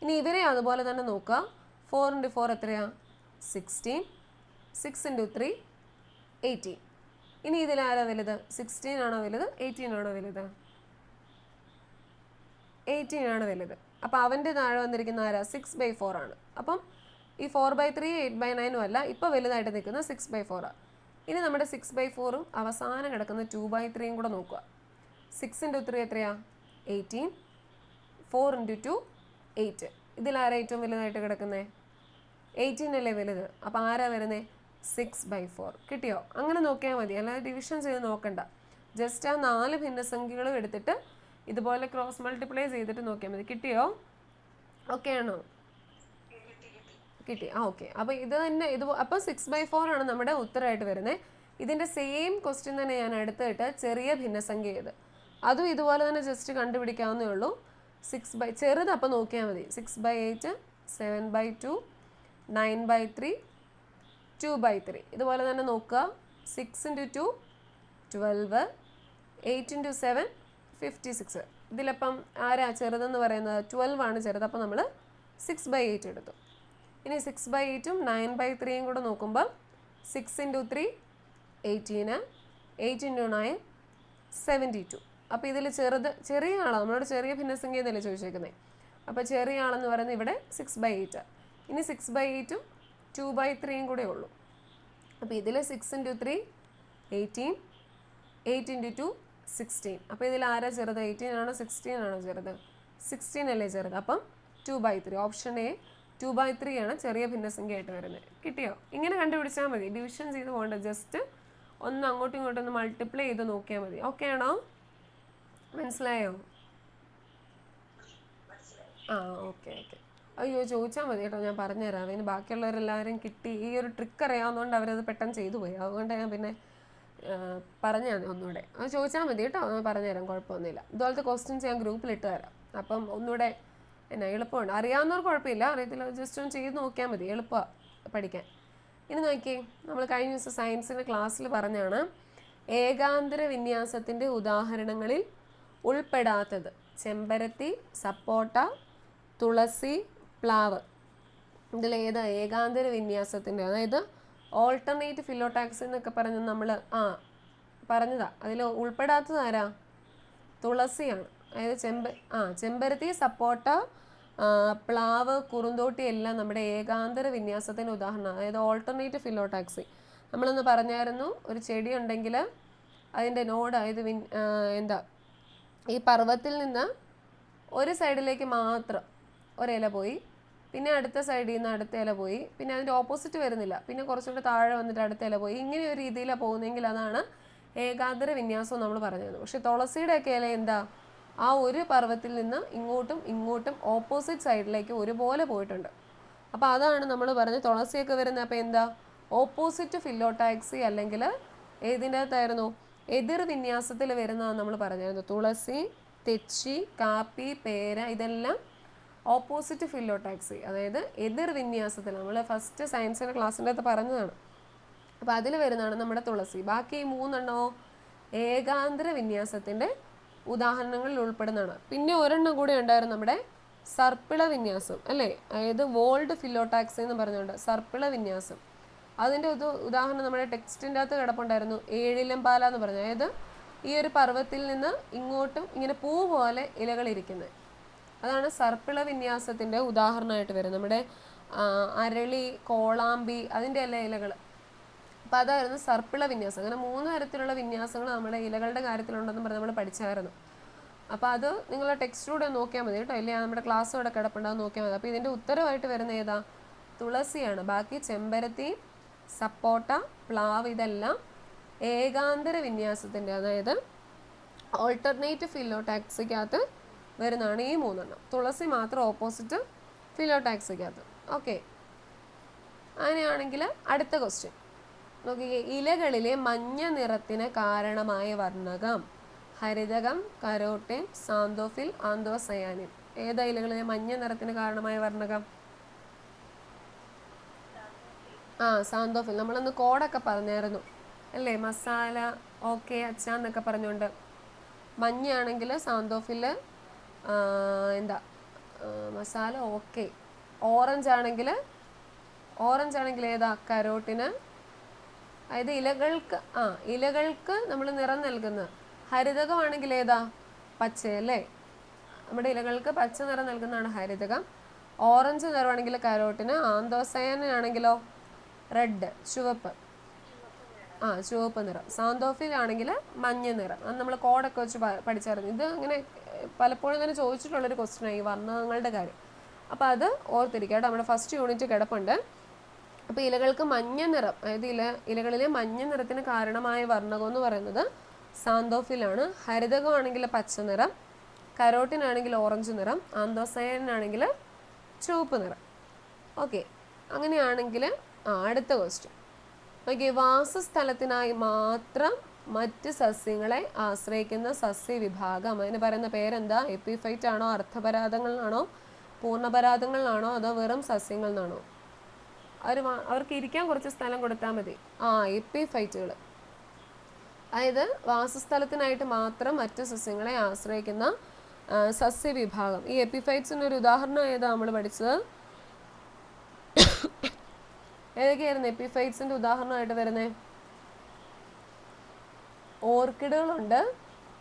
ഇനി ഇവരെ അതുപോലെ തന്നെ നോക്കുക. 4 × 4 എത്രയാണ്? 16. 6 × 3 18. ഇനി ഇതിലാരാ വലുത്? 16 ആണോ വലുത്, 18 ആണോ വലുത്? 18 ആണ് വലുത്. അപ്പോൾ അവൻ്റെ താഴെ വന്നിരിക്കുന്ന ആരാ? 6/4 ആണ്. അപ്പം ഈ 4/3 8/9 അല്ല, ഇപ്പോൾ വലുതായിട്ട് നിൽക്കുന്ന 6/4 ആണ്. ഇനി നമ്മുടെ 6/4ഉം അവസാനം കിടക്കുന്ന 2/3 കൂടെ നോക്കുക. 6 × 3 എത്രയാണ്? 18. 4 × 2 8. ഇതിലാരാ ഏറ്റവും വലുതായിട്ട് കിടക്കുന്നത്? 18 അല്ലേ വലുത്. അപ്പോൾ ആരാ വരുന്നത്? 6/4. കിട്ടിയോ? അങ്ങനെ നോക്കിയാൽ മതി, അല്ലാതെ ഡിവിഷൻ ചെയ്ത് നോക്കണ്ട. ജസ്റ്റ് ആ 4 ഭിന്നസംഖ്യകളും എടുത്തിട്ട് ഇതുപോലെ ക്രോസ് മൾട്ടിപ്ലൈ ചെയ്തിട്ട് നോക്കിയാൽ മതി. കിട്ടിയോ? ഓക്കെ ആണോ? കിട്ടി. ഓക്കെ. അപ്പോൾ ഇത് തന്നെ അപ്പോൾ 6/4 ആണ് നമ്മുടെ ഉത്തരമായിട്ട് വരുന്നത്. ഇതിൻ്റെ സെയിം ക്വസ്റ്റ്യൻ തന്നെ ഞാൻ എടുത്തിട്ട് ചെറിയ ഭിന്നസംഖ്യ ഏത്, അതും ഇതുപോലെ തന്നെ ജസ്റ്റ് കണ്ടുപിടിക്കാവുന്നേ ഉള്ളൂ. ചെറുത് അപ്പോൾ നോക്കിയാൽ മതി. 6/8, 7/2, 9/3, 2/3 ഇതുപോലെ തന്നെ നോക്കുക. 6 × 2 12, 8 × 7 56. ഇതിലപ്പം ആരാ ചെറുതെന്ന് പറയുന്നത്? 12 ആണ് ചെറുത്. അപ്പോൾ നമ്മൾ 6/8 എടുത്തു. ഇനി 6/8ഉം 9/3 കൂടെ നോക്കുമ്പോൾ 6 × 3 18, 8 × 9 72. അപ്പോൾ ഇതിൽ ചെറിയ ആളാണ്. നമ്മളോട് ചെറിയ ഭിന്നസംഖ്യ എന്നല്ലേ ചോദിച്ചേക്കുന്നത്. അപ്പോൾ ചെറിയ ആളെന്ന് പറയുന്നത് ഇവിടെ 6/8. ഇനി 6/8ഉം 2/3 കൂടെ ഉള്ളൂ. അപ്പോൾ ഇതിൽ 6 × 3 18, 8 × 2 16. അപ്പോൾ ഇതിൽ ആരാ ചെറുത്? 18 ആണോ 16 ആണോ ചെറുത്? 16 അല്ലേ ചെറുത്. അപ്പം 2/3. ഓപ്ഷൻ എ 2/3 ആണ് ചെറിയ ഭിന്നസംഖ്യയായിട്ട് വരുന്നത്. കിട്ടിയോ? ഇങ്ങനെ കണ്ടുപിടിച്ചാൽ മതി, ഡിവിഷൻ ചെയ്ത് പോകണ്ട, ജസ്റ്റ് ഒന്ന് അങ്ങോട്ടും ഇങ്ങോട്ടും ഒന്ന് മൾട്ടിപ്ലൈ ചെയ്ത് നോക്കിയാൽ മതി. ഓക്കെ ആണോ? മനസ്സിലായോ? ആ ഓക്കെ. അയ്യോ, ചോദിച്ചാൽ മതി കേട്ടോ, ഞാൻ പറഞ്ഞുതരാം. അതിന് ബാക്കിയുള്ളവരെല്ലാവരും കിട്ടി. ഈ ഒരു ട്രിക്ക് അറിയാവുന്നതുകൊണ്ട് അവരത് പെട്ടെന്ന് ചെയ്തു പോയി. അതുകൊണ്ട് ഞാൻ പിന്നെ പറഞ്ഞാൽ ഒന്നുകൂടെ അത് ചോദിച്ചാൽ മതി കേട്ടോ, ഞാൻ പറഞ്ഞുതരാം, കുഴപ്പമൊന്നുമില്ല. ഇതുപോലത്തെ ക്വസ്റ്റ്യൻസ് ഞാൻ ഗ്രൂപ്പിൽ ഇട്ട് തരാം. അപ്പം ഒന്നുകൂടെ എളുപ്പമുണ്ട്. അറിയാവുന്നവർ കുഴപ്പമില്ല, അറിയത്തില്ല ജസ്റ്റ് ഒന്ന് ചെയ്ത് നോക്കിയാൽ മതി, എളുപ്പമാണ് പഠിക്കാൻ. ഇനി നോക്കിയേ, നമ്മൾ കഴിഞ്ഞ ദിവസം സയൻസിൻ്റെ ക്ലാസ്സിൽ പറഞ്ഞാണ് ഏകാന്തര വിന്യാസത്തിൻ്റെ ഉദാഹരണങ്ങളിൽ ഉൾപ്പെടാത്തത് ചെമ്പരത്തി, സപ്പോട്ട, തുളസി, പ്ലാവ്. ഇതിലേതാ ഏകാന്തര വിന്യാസത്തിൻ്റെ, അതായത് ഓൾട്ടർനേറ്റ് ഫിലോടാക്സി എന്നൊക്കെ പറഞ്ഞ് നമ്മൾ പറഞ്ഞതാ. അതിൽ ഉൾപ്പെടാത്തത് ആരാ? തുളസിയാണ്. അതായത് ചെമ്പരത്തി, സപ്പോട്ട, പ്ലാവ്, കുറുന്തോട്ടി എല്ലാം നമ്മുടെ ഏകാന്തര വിന്യാസത്തിൻ്റെ ഉദാഹരണമാണ്. അതായത് ഓൾട്ടർനേറ്റ് ഫിലോടാക്സി. നമ്മളൊന്ന് പറഞ്ഞായിരുന്നു, ഒരു ചെടി ഉണ്ടെങ്കിൽ അതിൻ്റെ നോഡ്, അതായത് ഈ പർവ്വത്തിൽ നിന്ന് ഒരു സൈഡിലേക്ക് മാത്രം ഒരില പോയി, പിന്നെ അടുത്ത സൈഡിൽ നിന്ന് അടുത്ത ഇല പോയി, പിന്നെ അതിൻ്റെ ഓപ്പോസിറ്റ് വരുന്നില്ല, പിന്നെ കുറച്ചുകൂടെ താഴെ വന്നിട്ട് അടുത്ത ഇല പോയി, ഇങ്ങനെ ഒരു രീതിയിലാണ് പോകുന്നതെങ്കിൽ അതാണ് ഏകാന്തര വിന്യാസം നമ്മൾ പറഞ്ഞത്. പക്ഷെ തുളസിയുടെയൊക്കെ ഇല എന്താ? ആ ഒരു പർവ്വത്തിൽ നിന്ന് ഇങ്ങോട്ടും ഓപ്പോസിറ്റ് സൈഡിലേക്ക് ഒരുപോലെ പോയിട്ടുണ്ട്. അപ്പോൾ അതാണ് നമ്മൾ പറഞ്ഞത് തുളസിയൊക്കെ വരുന്നത്. അപ്പോൾ എന്താ? ഓപ്പോസിറ്റ് ഫിലോടാക്സി, അല്ലെങ്കിൽ ഏതിൻ്റെ അകത്തായിരുന്നു? എതിർ വിന്യാസത്തിൽ വരുന്നതാണ് നമ്മൾ പറഞ്ഞിരുന്നു. തുളസി, തെച്ചി, കാപ്പി, പേര ഇതെല്ലാം ഓപ്പോസിറ്റ് ഫിലോടാക്സി, അതായത് എതിർ വിന്യാസത്തിൽ. നമ്മൾ ഫസ്റ്റ് സയൻസിൻ്റെ ക്ലാസ്സിൻ്റെ അകത്ത് പറഞ്ഞതാണ്. അപ്പോൾ അതിൽ വരുന്നതാണ് നമ്മുടെ തുളസി. ബാക്കി ഈ 3 ഏകാന്തര വിന്യാസത്തിൻ്റെ ഉദാഹരണങ്ങളിൽ ഉൾപ്പെടുന്നതാണ്. പിന്നെ ഒരെണ്ണം കൂടെ ഉണ്ടായിരുന്നു, നമ്മുടെ സർപ്പിള വിന്യാസം അല്ലേ, അതായത് വോൾഡ് ഫിലോടാക്സി എന്ന് പറഞ്ഞുകൊണ്ട് സർപ്പിള വിന്യാസം. അതിൻ്റെ ഉദാഹരണം നമ്മുടെ ടെക്സ്റ്റിൻ്റെ അകത്ത് കിടപ്പുണ്ടായിരുന്നു, ഏഴിലംപാല എന്ന് പറഞ്ഞു. അതായത് ഈ ഒരു പർവ്വത്തിൽ നിന്ന് ഇങ്ങോട്ടും ഇങ്ങനെ പൂ പോലെ ഇലകളിരിക്കുന്നത്, അതാണ് സർപ്പിള വിന്യാസത്തിൻ്റെ ഉദാഹരണമായിട്ട് വരുന്നത്. നമ്മുടെ അരളി, കോളാമ്പി അതിൻ്റെ എല്ലാം ഇലകൾ. അപ്പോൾ അതായിരുന്നു സർപ്പിള വിന്യാസം. അങ്ങനെ 3 തരത്തിലുള്ള വിന്യാസങ്ങൾ നമ്മുടെ ഇലകളുടെ കാര്യത്തിലുണ്ടെന്ന് പറഞ്ഞ് നമ്മൾ പഠിച്ചായിരുന്നു. അപ്പോൾ അത് നിങ്ങളുടെ ടെക്സ്റ്റിലൂടെ നോക്കിയാൽ മതി കേട്ടോ, ഇല്ലേ നമ്മുടെ ക്ലാസ് ഇവിടെ കിടപ്പുണ്ടാകും, നോക്കിയാൽ മതി. അപ്പോൾ ഇതിൻ്റെ ഉത്തരവായിട്ട് വരുന്ന ഏതാ? തുളസിയാണ്. ബാക്കി ചെമ്പരത്തി, സപ്പോട്ട, പ്ലാവ് ഇതെല്ലാം ഏകാന്തര വിന്യാസത്തിൻ്റെ, അതായത് ഓൾട്ടർനേറ്റ് ഫിലോടാക്സിക്കകത്ത് വരുന്നതാണ് ഈ 3. തുളസി മാത്രം ഓപ്പോസിറ്റ് ഫിലോടാക്സിക്കകത്ത്. ഓക്കെ, അങ്ങനെയാണെങ്കിൽ അടുത്ത ക്വസ്റ്റ്യൻ നോക്കിക്കേ. ഇലകളിലെ മഞ്ഞ നിറത്തിന് കാരണമായ വർണ്ണകം? ഹരിതകം, കരോട്ടിൻ, സാന്തോഫിൽ, ആന്തോസയാനിൻ. ഏതാ ഇലകളിലെ മഞ്ഞ നിറത്തിന് കാരണമായ വർണ്ണകം? സാന്തോഫിൽ. നമ്മളൊന്ന് കോഡൊക്കെ പറഞ്ഞായിരുന്നു അല്ലേ, മസാല ഓക്കെ അച്ചാന്നൊക്കെ പറഞ്ഞുകൊണ്ട്. മഞ്ഞയാണെങ്കിൽ സാന്തോഫിൽ, മസാല ഓക്കെ. ഓറഞ്ച് ആണെങ്കിൽ ഏതാ? കരോട്ടിന്. അതായത് ഇലകൾക്ക് നമ്മൾ നിറം നൽകുന്നത്. ഹരിതകമാണെങ്കിൽ ഏതാ? പച്ചയല്ലേ, നമ്മുടെ ഇലകൾക്ക് പച്ച നിറം നൽകുന്നതാണ് ഹരിതകം. ഓറഞ്ച് നിറമാണെങ്കിൽ കരോട്ടിന്. ആന്തോസയാനാണെങ്കിലോ റെഡ്, ചുവപ്പ് നിറം. സാന്തോഫിൽ ആണെങ്കിൽ മഞ്ഞ നിറം. അത് നമ്മൾ കോഡൊക്കെ വെച്ച് പഠിച്ചായിരുന്നു. ഇത് അങ്ങനെ പലപ്പോഴും ഇങ്ങനെ ചോദിച്ചിട്ടുള്ളൊരു ക്വസ്റ്റ്യനാണ് ഈ വർണ്ണങ്ങളുടെ കാര്യം. അപ്പോൾ അത് ഓർത്തിരിക്കുക കേട്ടോ, നമ്മുടെ ഫസ്റ്റ് യൂണിറ്റ് കിടപ്പുണ്ട്. അപ്പോൾ ഇലകൾക്ക് മഞ്ഞ നിറം, അതായത് ഇലകളിലെ മഞ്ഞ നിറത്തിന് കാരണമായ വർണ്ണകം എന്ന് പറയുന്നത് സാന്തോഫിലാണ്. ഹരിതകമാണെങ്കിൽ പച്ച നിറം, കരോട്ടിനാണെങ്കിൽ ഓറഞ്ച് നിറം, ആന്തോസയാനാണെങ്കിൽ ചുവപ്പ് നിറം. ഓക്കെ, അങ്ങനെയാണെങ്കിൽ അടുത്ത ക്വസ്റ്റ്യൻ ഓക്കെ. വാസസ്ഥലത്തിനായി മാത്രം മറ്റ് സസ്യങ്ങളെ ആശ്രയിക്കുന്ന സസ്യവിഭാഗം, അതിന് പറയുന്ന പേരെന്താ? എപ്പിഫൈറ്റ് ആണോ, അർദ്ധപരാതങ്ങളാണോ, പൂർണ്ണപരാതങ്ങളാണോ, അതോ വെറും സസ്യങ്ങളാണോ? അവർക്ക് ഇരിക്കാൻ കുറച്ച് സ്ഥലം കൊടുത്താൽ മതി. എപ്പിഫൈറ്റുകൾ, അതായത് വാസസ്ഥലത്തിനായിട്ട് മാത്രം മറ്റ് സസ്യങ്ങളെ ആശ്രയിക്കുന്ന സസ്യവിഭാഗം. ഈ എപ്പിഫൈറ്റ്സിൻ്റെ ഒരു ഉദാഹരണം ഏതാ നമ്മൾ പഠിച്ചത്? ഏതൊക്കെയായിരുന്നു എപ്പിഫൈറ്റ്സിൻ്റെ ഉദാഹരണമായിട്ട് വരുന്നത്? ഓർക്കിഡുകളുണ്ട്,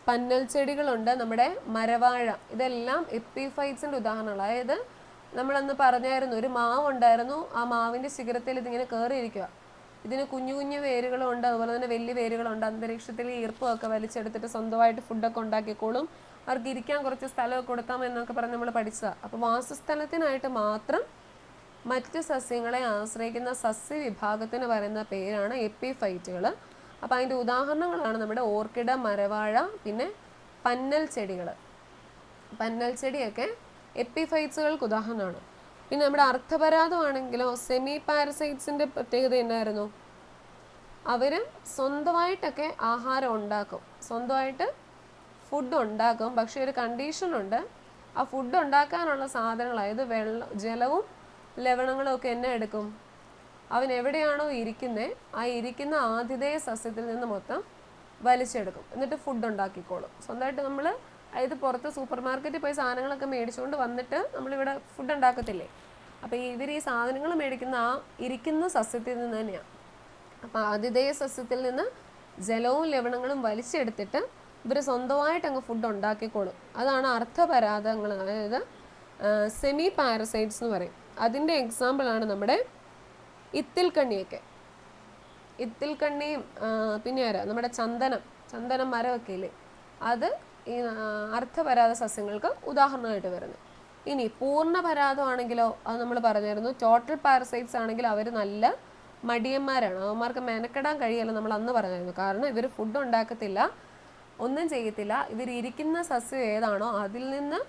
പന്നൽ ചെടികളുണ്ട്, നമ്മുടെ മരവാഴ, ഇതെല്ലാം എപ്പിഫൈറ്റ്സിൻ്റെ ഉദാഹരണങ്ങൾ. അതായത് നമ്മളന്ന് പറഞ്ഞായിരുന്നു, ഒരു മാവ് ഉണ്ടായിരുന്നു, ആ മാവിൻ്റെ ശിഖരത്തിൽ ഇതിങ്ങനെ കയറിയിരിക്കുക. ഇതിന് കുഞ്ഞു കുഞ്ഞു വേരുകളുണ്ട്, അതുപോലെ തന്നെ വലിയ വേരുകളുണ്ട്. അന്തരീക്ഷത്തിൽ ഈർപ്പമൊക്കെ വലിച്ചെടുത്തിട്ട് സ്വന്തമായിട്ട് ഫുഡൊക്കെ ഉണ്ടാക്കിക്കോളും. അവർക്ക് ഇരിക്കാൻ കുറച്ച് സ്ഥലമൊക്കെ കൊടുക്കാം എന്നൊക്കെ പറഞ്ഞ് നമ്മൾ പഠിച്ചതാണ്. അപ്പോൾ വാസസ്ഥലത്തിനായിട്ട് മാത്രം മറ്റ് സസ്യങ്ങളെ ആശ്രയിക്കുന്ന സസ്യവിഭാഗത്തിന് പറയുന്ന പേരാണ് എപ്പിഫൈറ്റുകൾ. അപ്പോൾ അതിൻ്റെ ഉദാഹരണങ്ങളാണ് നമ്മുടെ ഓർക്കിഡ്, മരവാഴ, പിന്നെ പന്നൽ ചെടികൾ. പന്നൽ ചെടിയൊക്കെ എപ്പിഫൈറ്റ്സുകൾക്ക് ഉദാഹരണമാണ്. പിന്നെ നമ്മുടെ അർത്ഥപരാതമാണെങ്കിലോ സെമി പാരസൈറ്റ്സിൻ്റെ പ്രത്യേകത എന്നായിരുന്നു? അവർ സ്വന്തമായിട്ടൊക്കെ ആഹാരം ഉണ്ടാക്കും, സ്വന്തമായിട്ട് ഫുഡ് ഉണ്ടാക്കും. പക്ഷേ ഒരു കണ്ടീഷനുണ്ട്. ആ ഫുഡ് ഉണ്ടാക്കാനുള്ള സാധനങ്ങൾ, അതായത് ജലവും ലവണങ്ങളും ഒക്കെ എന്നെ എടുക്കും? അവൻ എവിടെയാണോ ഇരിക്കുന്നത് ആ ഇരിക്കുന്ന ആതിഥേയ സസ്യത്തിൽ നിന്ന് മൊത്തം വലിച്ചെടുക്കും, എന്നിട്ട് ഫുഡ് ഉണ്ടാക്കിക്കോളും സ്വന്തമായിട്ട്. നമ്മൾ അതായത് പുറത്ത് സൂപ്പർ മാർക്കറ്റിൽ പോയി സാധനങ്ങളൊക്കെ മേടിച്ചുകൊണ്ട് വന്നിട്ട് നമ്മളിവിടെ ഫുഡ് ഉണ്ടാക്കത്തില്ലേ, അപ്പോൾ ഇവർ ഈ സാധനങ്ങൾ മേടിക്കുന്ന ആ ഇരിക്കുന്ന സസ്യത്തിൽ നിന്ന് തന്നെയാണ്. അപ്പോൾ ആതിഥേയ സസ്യത്തിൽ നിന്ന് ജലവും ലവണങ്ങളും വലിച്ചെടുത്തിട്ട് ഇവർ സ്വന്തമായിട്ട് അങ്ങ് ഫുഡ് ഉണ്ടാക്കിക്കോളും. അതാണ് അർത്ഥപരാതങ്ങൾ, അതായത് സെമി പാരസൈറ്റ്സ് എന്ന് പറയും. അതിൻ്റെ എക്സാമ്പിളാണ് നമ്മുടെ ഇത്തിൽക്കണ്ണിയൊക്കെ. ഇത്തിൽക്കണ്ണിയും പിന്നെ ആരാ നമ്മുടെ ചന്ദനം മരമൊക്കെ ഇല്ലേ, അത് ഈ അർത്ഥപരാത സസ്യങ്ങൾക്ക് ഉദാഹരണമായിട്ട് വരുന്നത്. ഇനി പൂർണ്ണപരാതമാണെങ്കിലോ അത് നമ്മൾ പറഞ്ഞായിരുന്നു. ടോട്ടൽ പാരസൈറ്റ്സ് ആണെങ്കിൽ അവർ നല്ല മടിയന്മാരാണ്, അവന്മാർക്ക് മെനക്കെടാൻ കഴിയല്ല, നമ്മൾ അന്ന് പറഞ്ഞായിരുന്നു. കാരണം ഇവർ ഫുഡ് ഉണ്ടാക്കത്തില്ല, ഒന്നും ചെയ്യത്തില്ല. ഇവർ ഇരിക്കുന്ന സസ്യം ഏതാണോ അതിൽ നിന്ന്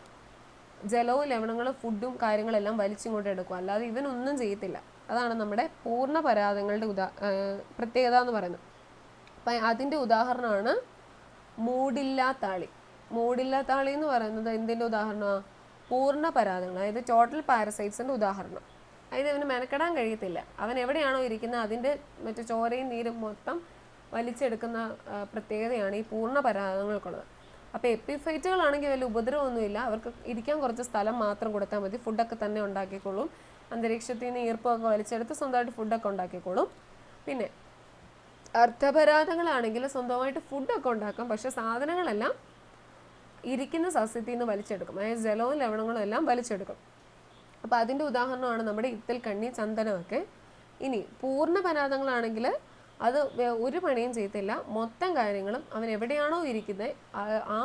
ജലവും ലവണങ്ങളും ഫുഡും കാര്യങ്ങളെല്ലാം വലിച്ചിങ്ങോട്ട് എടുക്കും, അല്ലാതെ ഇവനൊന്നും ചെയ്യത്തില്ല. അതാണ് നമ്മുടെ പൂർണ്ണപരാതങ്ങളുടെ പ്രത്യേകത എന്ന് പറയുന്നത്. അപ്പം അതിൻ്റെ ഉദാഹരണമാണ് മൂടില്ലാത്താളി. മൂടില്ലാത്താളി എന്ന് പറയുന്നത് എന്തിൻ്റെ ഉദാഹരണമാണ്? പൂർണ്ണപരാതങ്ങൾ, അതായത് ടോട്ടൽ പാരസൈറ്റ്സിൻ്റെ ഉദാഹരണം. അതായത് അവന് മെനക്കെടാൻ കഴിയത്തില്ല, അവൻ എവിടെയാണോ ഇരിക്കുന്നത് അതിൻ്റെ മറ്റു ചോരയും നീരും മൊത്തം വലിച്ചെടുക്കുന്ന പ്രത്യേകതയാണ് ഈ പൂർണ്ണപരാതങ്ങൾക്കുള്ളത്. അപ്പോൾ എപ്പിഫൈറ്റുകളാണെങ്കിൽ വലിയ ഉപദ്രവമൊന്നുമില്ല, അവർക്ക് ഇരിക്കാൻ കുറച്ച് സ്ഥലം മാത്രം കൊടുത്താൽ മതി, ഫുഡൊക്കെ തന്നെ ഉണ്ടാക്കിക്കോളും. അന്തരീക്ഷത്തിൽ നിന്ന് ഈർപ്പമൊക്കെ വലിച്ചെടുത്ത് സ്വന്തമായിട്ട് ഫുഡൊക്കെ ഉണ്ടാക്കിക്കോളും. പിന്നെ അർത്ഥപരാതങ്ങളാണെങ്കിൽ സ്വന്തമായിട്ട് ഫുഡൊക്കെ ഉണ്ടാക്കാം, പക്ഷെ സാധനങ്ങളെല്ലാം ഇരിക്കുന്ന സസ്യത്തിൽ നിന്ന് വലിച്ചെടുക്കും, അതായത് ജലവും ലവണങ്ങളും എല്ലാം വലിച്ചെടുക്കും. അപ്പോൾ അതിൻ്റെ ഉദാഹരണമാണ് നമ്മുടെ ഇത്തിൽക്കണ്ണി, ചന്ദനമൊക്കെ. ഇനി പൂർണ്ണപരാതങ്ങളാണെങ്കിൽ അത് ഒരു പണിയും ചെയ്യത്തില്ല, മൊത്തം കാര്യങ്ങളും അവൻ എവിടെയാണോ ഇരിക്കുന്നത് ആ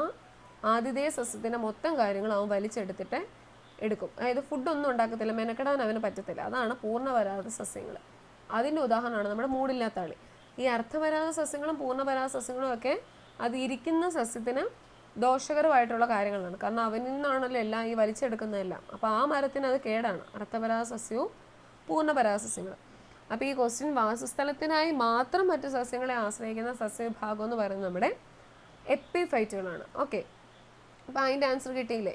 ആതിഥേയ സസ്യത്തിൻ്റെ മൊത്തം കാര്യങ്ങളും അവൻ വലിച്ചെടുത്തിട്ട് എടുക്കും. അതായത് ഫുഡൊന്നും ഉണ്ടാക്കത്തില്ല, മെനക്കെടാൻ അവന് പറ്റത്തില്ല. അതാണ് പൂർണ്ണപരാത സസ്യങ്ങൾ. അതിൻ്റെ ഉദാഹരണമാണ് നമ്മുടെ മൂടില്ലാത്താളി. ഈ അർത്ഥപരാത സസ്യങ്ങളും പൂർണ്ണപരാത സസ്യങ്ങളും ഒക്കെ അത് ഇരിക്കുന്ന സസ്യത്തിന് ദോഷകരമായിട്ടുള്ള കാര്യങ്ങളാണ്. കാരണം അവനിൽ നിന്നാണല്ലോ എല്ലാം ഈ വലിച്ചെടുക്കുന്നതെല്ലാം. അപ്പോൾ ആ മരത്തിന് അത് കേടാണ്, അർത്ഥപരാത സസ്യവും പൂർണ്ണപരാത സസ്യങ്ങളും. അപ്പോൾ ഈ ക്വസ്റ്റ്യൻ വാസസ്ഥലത്തിനായി മാത്രം മറ്റു സസ്യങ്ങളെ ആശ്രയിക്കുന്ന സസ്യവിഭാഗം എന്ന് പറയുന്നത് നമ്മുടെ എപ്പിഫൈറ്റുകളാണ്. ഓക്കെ, അപ്പോൾ അതിൻ്റെ ആൻസർ കിട്ടിയില്ലേ?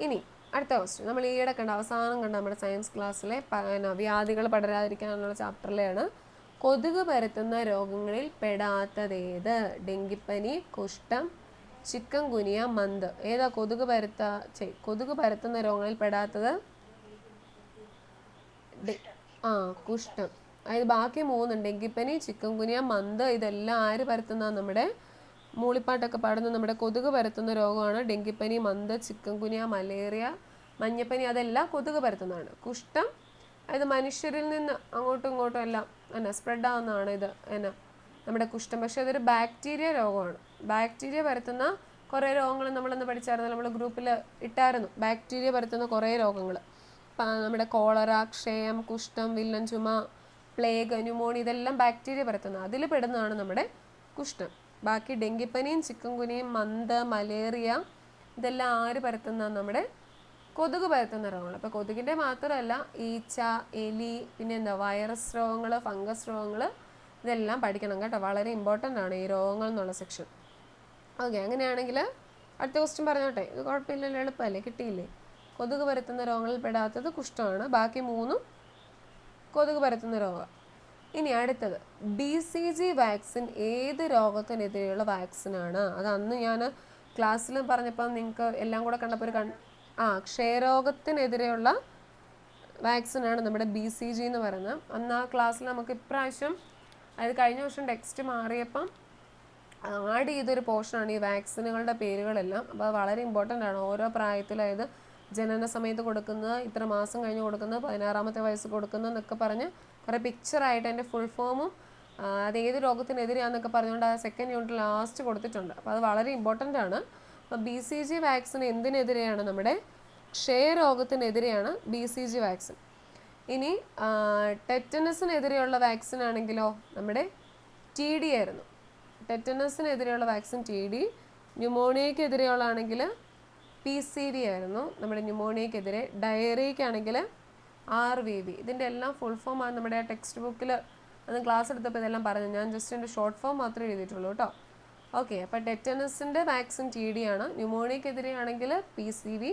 ഇനി അടുത്ത ക്വസ്റ്റ്യൻ നമ്മൾ ഈയിടെ അവസാനം കണ്ട നമ്മുടെ സയൻസ് ക്ലാസ്സിലെ വ്യാധികൾ പടരാതിരിക്കാനുള്ള ചാപ്റ്ററിലെയാണ്. കൊതുക് പരത്തുന്ന രോഗങ്ങളിൽ പെടാത്തതേത്? ഡെങ്കിപ്പനി, കുഷ്ഠം, ചിക്കൻ ഗുനിയ, മന്ത്. ഏതാ കൊതുക് പരത്തുന്ന രോഗങ്ങളിൽ പെടാത്തത്? കുഷ്ഠം. അതായത് ബാക്കി മൂന്നുണ്ട്, ഡെങ്കിപ്പനി, ചിക്കൻ ഗുനിയ, മന്ത്. ഇതെല്ലാം ആര് പരത്തുന്ന? നമ്മുടെ മൂളിപ്പാട്ടൊക്കെ പാടുന്ന നമ്മുടെ കൊതുക് പരത്തുന്ന രോഗമാണ് ഡെങ്കിപ്പനി, മന്ത്, ചിക്കൻ ഗുനിയ, മലേറിയ, മഞ്ഞപ്പനി. അതെല്ലാം കൊതുക് പരത്തുന്നതാണ്. കുഷ്ഠം അതായത് മനുഷ്യരിൽ നിന്ന് അങ്ങോട്ടും ഇങ്ങോട്ടും എല്ലാം സ്പ്രെഡ് ആവുന്നതാണ് ഇത് നമ്മുടെ കുഷ്ഠം. പക്ഷെ അതൊരു ബാക്ടീരിയ രോഗമാണ്. ബാക്ടീരിയ പരത്തുന്ന കുറേ രോഗങ്ങൾ നമ്മളൊന്ന് പഠിച്ചായിരുന്നു, നമ്മൾ ഗ്രൂപ്പിൽ ഇട്ടായിരുന്നു. ബാക്ടീരിയ പരത്തുന്ന കുറേ രോഗങ്ങൾ, നമ്മുടെ കോളറ, ക്ഷയം, കുഷ്ഠം, വില്ലൻ ചുമ, പ്ലേഗ്, ന്യൂമോണിയ, ഇതെല്ലാം ബാക്ടീരിയ പരത്തുന്ന അതിൽ പെടുന്നതാണ് നമ്മുടെ കുഷ്ഠം. ബാക്കി ഡെങ്കിപ്പനിയും ചിക്കൻ ഗുനിയും മന്ത്, മലേറിയ ഇതെല്ലാം ആര് പരത്തുന്ന? നമ്മുടെ കൊതുക് പരത്തുന്ന രോഗങ്ങൾ. അപ്പോൾ കൊതുകിൻ്റെ മാത്രമല്ല ഈച്ച, എലി, പിന്നെ വൈറസ് രോഗങ്ങൾ, ഫംഗസ് രോഗങ്ങൾ, ഇതെല്ലാം പഠിക്കണം കേട്ടോ. വളരെ ഇമ്പോർട്ടൻ്റ് ആണ് ഈ രോഗങ്ങൾ എന്നുള്ള സെക്ഷൻ. ഓക്കെ, അങ്ങനെയാണെങ്കിൽ അടുത്ത ക്വസ്റ്റ്യൻ പറഞ്ഞോട്ടെ. ഇത് കുഴപ്പമില്ലല്ലോ, എളുപ്പമല്ലേ, കിട്ടിയില്ലേ? കൊതുക് പരത്തുന്ന രോഗങ്ങളിൽ പെടാത്തത് കുഷ്ഠമാണ്, ബാക്കി മൂന്നും കൊതുക് പരത്തുന്ന രോഗം. ഇനി അടുത്തത് BCG വാക്സിൻ ഏത് രോഗത്തിനെതിരെയുള്ള വാക്സിനാണ്? അത് അന്ന് ഞാൻ ക്ലാസ്സിൽ പറഞ്ഞപ്പോൾ നിങ്ങൾക്ക് എല്ലാം കൂടെ കണ്ടപ്പോൾ ക്ഷയരോഗത്തിനെതിരെയുള്ള വാക്സിനാണ് നമ്മുടെ BCG എന്ന് പറയുന്നത്. അന്ന് ആ ക്ലാസ്സിൽ നമുക്ക് ഇപ്രാവശ്യം, അതായത് കഴിഞ്ഞ വർഷം ടെക്സ്റ്റ് മാറിയപ്പം ആഡ് ചെയ്തൊരു പോർഷനാണ് ഈ വാക്സിനുകളുടെ പേരുകളെല്ലാം. അപ്പോൾ അത് വളരെ ഇമ്പോർട്ടൻ്റ് ആണ്. ഓരോ പ്രായത്തിൽ, അതായത് ജനന സമയത്ത് കൊടുക്കുന്നത്, ഇത്ര മാസം കഴിഞ്ഞ് കൊടുക്കുന്നത്, 16ാമത്തെ വയസ്സ് കൊടുക്കുന്നത് എന്നൊക്കെ പറഞ്ഞ് കുറേ പിക്ചറായിട്ട് അതിൻ്റെ ഫുൾ ഫോമും അത് ഏത് രോഗത്തിനെതിരെയാണെന്നൊക്കെ പറഞ്ഞുകൊണ്ട് ആ സെക്കൻഡ് യൂണിറ്റ് ലാസ്റ്റ് കൊടുത്തിട്ടുണ്ട്. അപ്പോൾ അത് വളരെ ഇമ്പോർട്ടൻ്റ് ആണ്. അപ്പോൾ BCG വാക്സിൻ എന്തിനെതിരെയാണ്? നമ്മുടെ ക്ഷയരോഗത്തിനെതിരെയാണ് BCG വാക്സിൻ. ഇനി ടെറ്റനസിനെതിരെയുള്ള വാക്സിൻ ആണെങ്കിലോ നമ്മുടെ TD ആയിരുന്നു. ടെറ്റനസിനെതിരെയുള്ള വാക്സിൻ TD. ന്യൂമോണിയക്കെതിരെയുള്ളതാണെങ്കിൽ PCV ആയിരുന്നു നമ്മുടെ ന്യൂമോണിയക്കെതിരെ. ഡയറിയയ്ക്കാണെങ്കിൽ RVV. ഇതിൻ്റെ എല്ലാം ഫുൾ ഫോമാണ് നമ്മുടെ ടെക്സ്റ്റ് ബുക്കിൽ അന്ന് ക്ലാസ് എടുത്തപ്പോൾ ഇതെല്ലാം പറഞ്ഞു. ഞാൻ ജസ്റ്റ് എൻ്റെ ഷോർട്ട് ഫോം മാത്രമേ എഴുതിയിട്ടുള്ളൂ കേട്ടോ. ഓക്കെ, അപ്പോൾ ടെറ്റനസിൻ്റെ വാക്സിൻ TD ആണ്. ന്യൂമോണിയക്കെതിരെ ആണെങ്കിൽ PCV,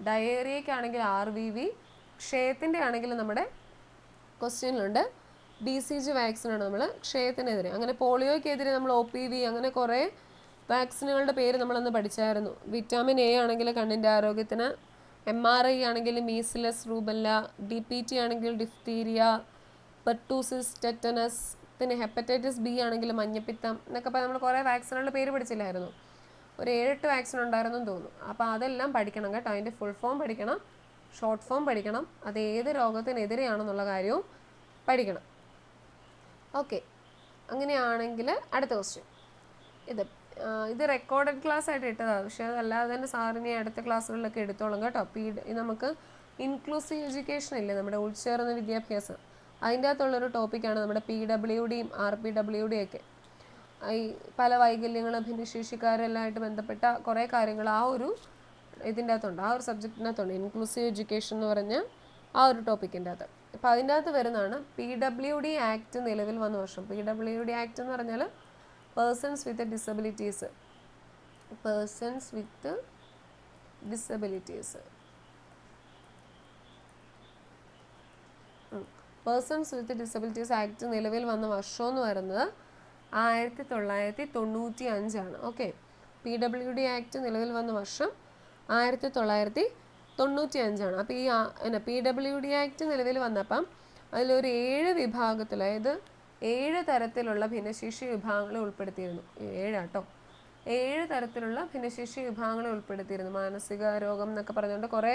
ഡയേറിയയ്ക്കാണെങ്കിൽ RVV, ക്ഷയത്തിൻ്റെ ആണെങ്കിൽ നമ്മുടെ ക്വസ്റ്റ്യനിലുണ്ട് BCG വാക്സിനാണ് നമ്മൾ ക്ഷയത്തിനെതിരെ. അങ്ങനെ പോളിയോയ്ക്കെതിരെ നമ്മൾ OPV, അങ്ങനെ കുറേ വാക്സിനുകളുടെ പേര് നമ്മളന്ന് പഠിച്ചായിരുന്നു. വിറ്റാമിൻ A ആണെങ്കിൽ കണ്ണിൻ്റെ ആരോഗ്യത്തിന്, MRI ആണെങ്കിൽ മീസിലസ്, റൂബല്ല, DPT ആണെങ്കിൽ ഡിഫ്തീരിയ, പെർട്ടൂസിസ്, ടെറ്റനസ്, പിന്നെ ഹെപ്പറ്റൈറ്റിസ് B ആണെങ്കിൽ മഞ്ഞപ്പിത്തം എന്നൊക്കെ നമ്മൾ കുറേ വാക്സിനുകളുടെ പേര് പഠിച്ചില്ലായിരുന്നു. ഒരു 7-8 വാക്സിൻ ഉണ്ടായിരുന്നു എന്ന് തോന്നുന്നു. അപ്പോൾ അതെല്ലാം പഠിക്കണം കേട്ടോ. അതിൻ്റെ ഫുൾ ഫോം പഠിക്കണം, ഷോർട്ട് ഫോം പഠിക്കണം, അത് ഏത് രോഗത്തിനെതിരെയാണെന്നുള്ള കാര്യവും പഠിക്കണം. ഓക്കെ, അങ്ങനെയാണെങ്കിൽ അടുത്ത ക്വസ്റ്റ്യൻ. ഇത് റെക്കോർഡഡ് ക്ലാസ് ആയിട്ട് ഇട്ടതാണ്, പക്ഷേ അതല്ലാതെ തന്നെ സാറിനെ അടുത്ത ക്ലാസ്സുകളിലൊക്കെ എടുത്തോളും കേട്ടോ. നമുക്ക് ഇൻക്ലൂസീവ് എഡ്യൂക്കേഷൻ ഇല്ലേ, നമ്മുടെ ഉൾച്ചേർന്ന വിദ്യാഭ്യാസം, അതിൻ്റെ അകത്തുള്ളൊരു ടോപ്പിക്കാണ് നമ്മുടെ PWDയും RPWD ഒക്കെ. ഈ പല വൈകല്യങ്ങളും ഭിന്നശേഷിക്കാരെല്ലാമായിട്ട് ബന്ധപ്പെട്ട കുറേ കാര്യങ്ങൾ ആ ഒരു ഇതിൻ്റെ അകത്തുണ്ട്, ആ ഒരു സബ്ജക്റ്റിനകത്തുണ്ട്. ഇൻക്ലൂസീവ് എഡ്യൂക്കേഷൻ എന്ന് പറഞ്ഞ ആ ഒരു ടോപ്പിക്കിൻ്റെ അകത്ത്. അപ്പോൾ അതിൻ്റെ അകത്ത് വരുന്നതാണ് PWD ആക്ട് നിലവിൽ വന്ന വർഷം. PWD ആക്ട് എന്ന് പറഞ്ഞാൽ persons with disabilities. Persons with disabilities act നിലവിൽ വന്ന വർഷം എന്ന് പറയുന്നത് 1995 ഓക്കെ, PWD ആക്ട് നിലവിൽ വന്ന വർഷം 1995. അപ്പോൾ ഈ PWD ആക്ട് നിലവിൽ വന്നപ്പം അതിലൊരു 7 വിഭാഗത്തിൽ, അതായത് 7 തരത്തിലുള്ള ഭിന്നശേഷി വിഭാഗങ്ങളെ ഉൾപ്പെടുത്തിയിരുന്നു. 7 തരത്തിലുള്ള ഭിന്നശേഷി വിഭാഗങ്ങളെ ഉൾപ്പെടുത്തിയിരുന്നു. മാനസിക രോഗം എന്നൊക്കെ പറഞ്ഞുകൊണ്ട് കുറേ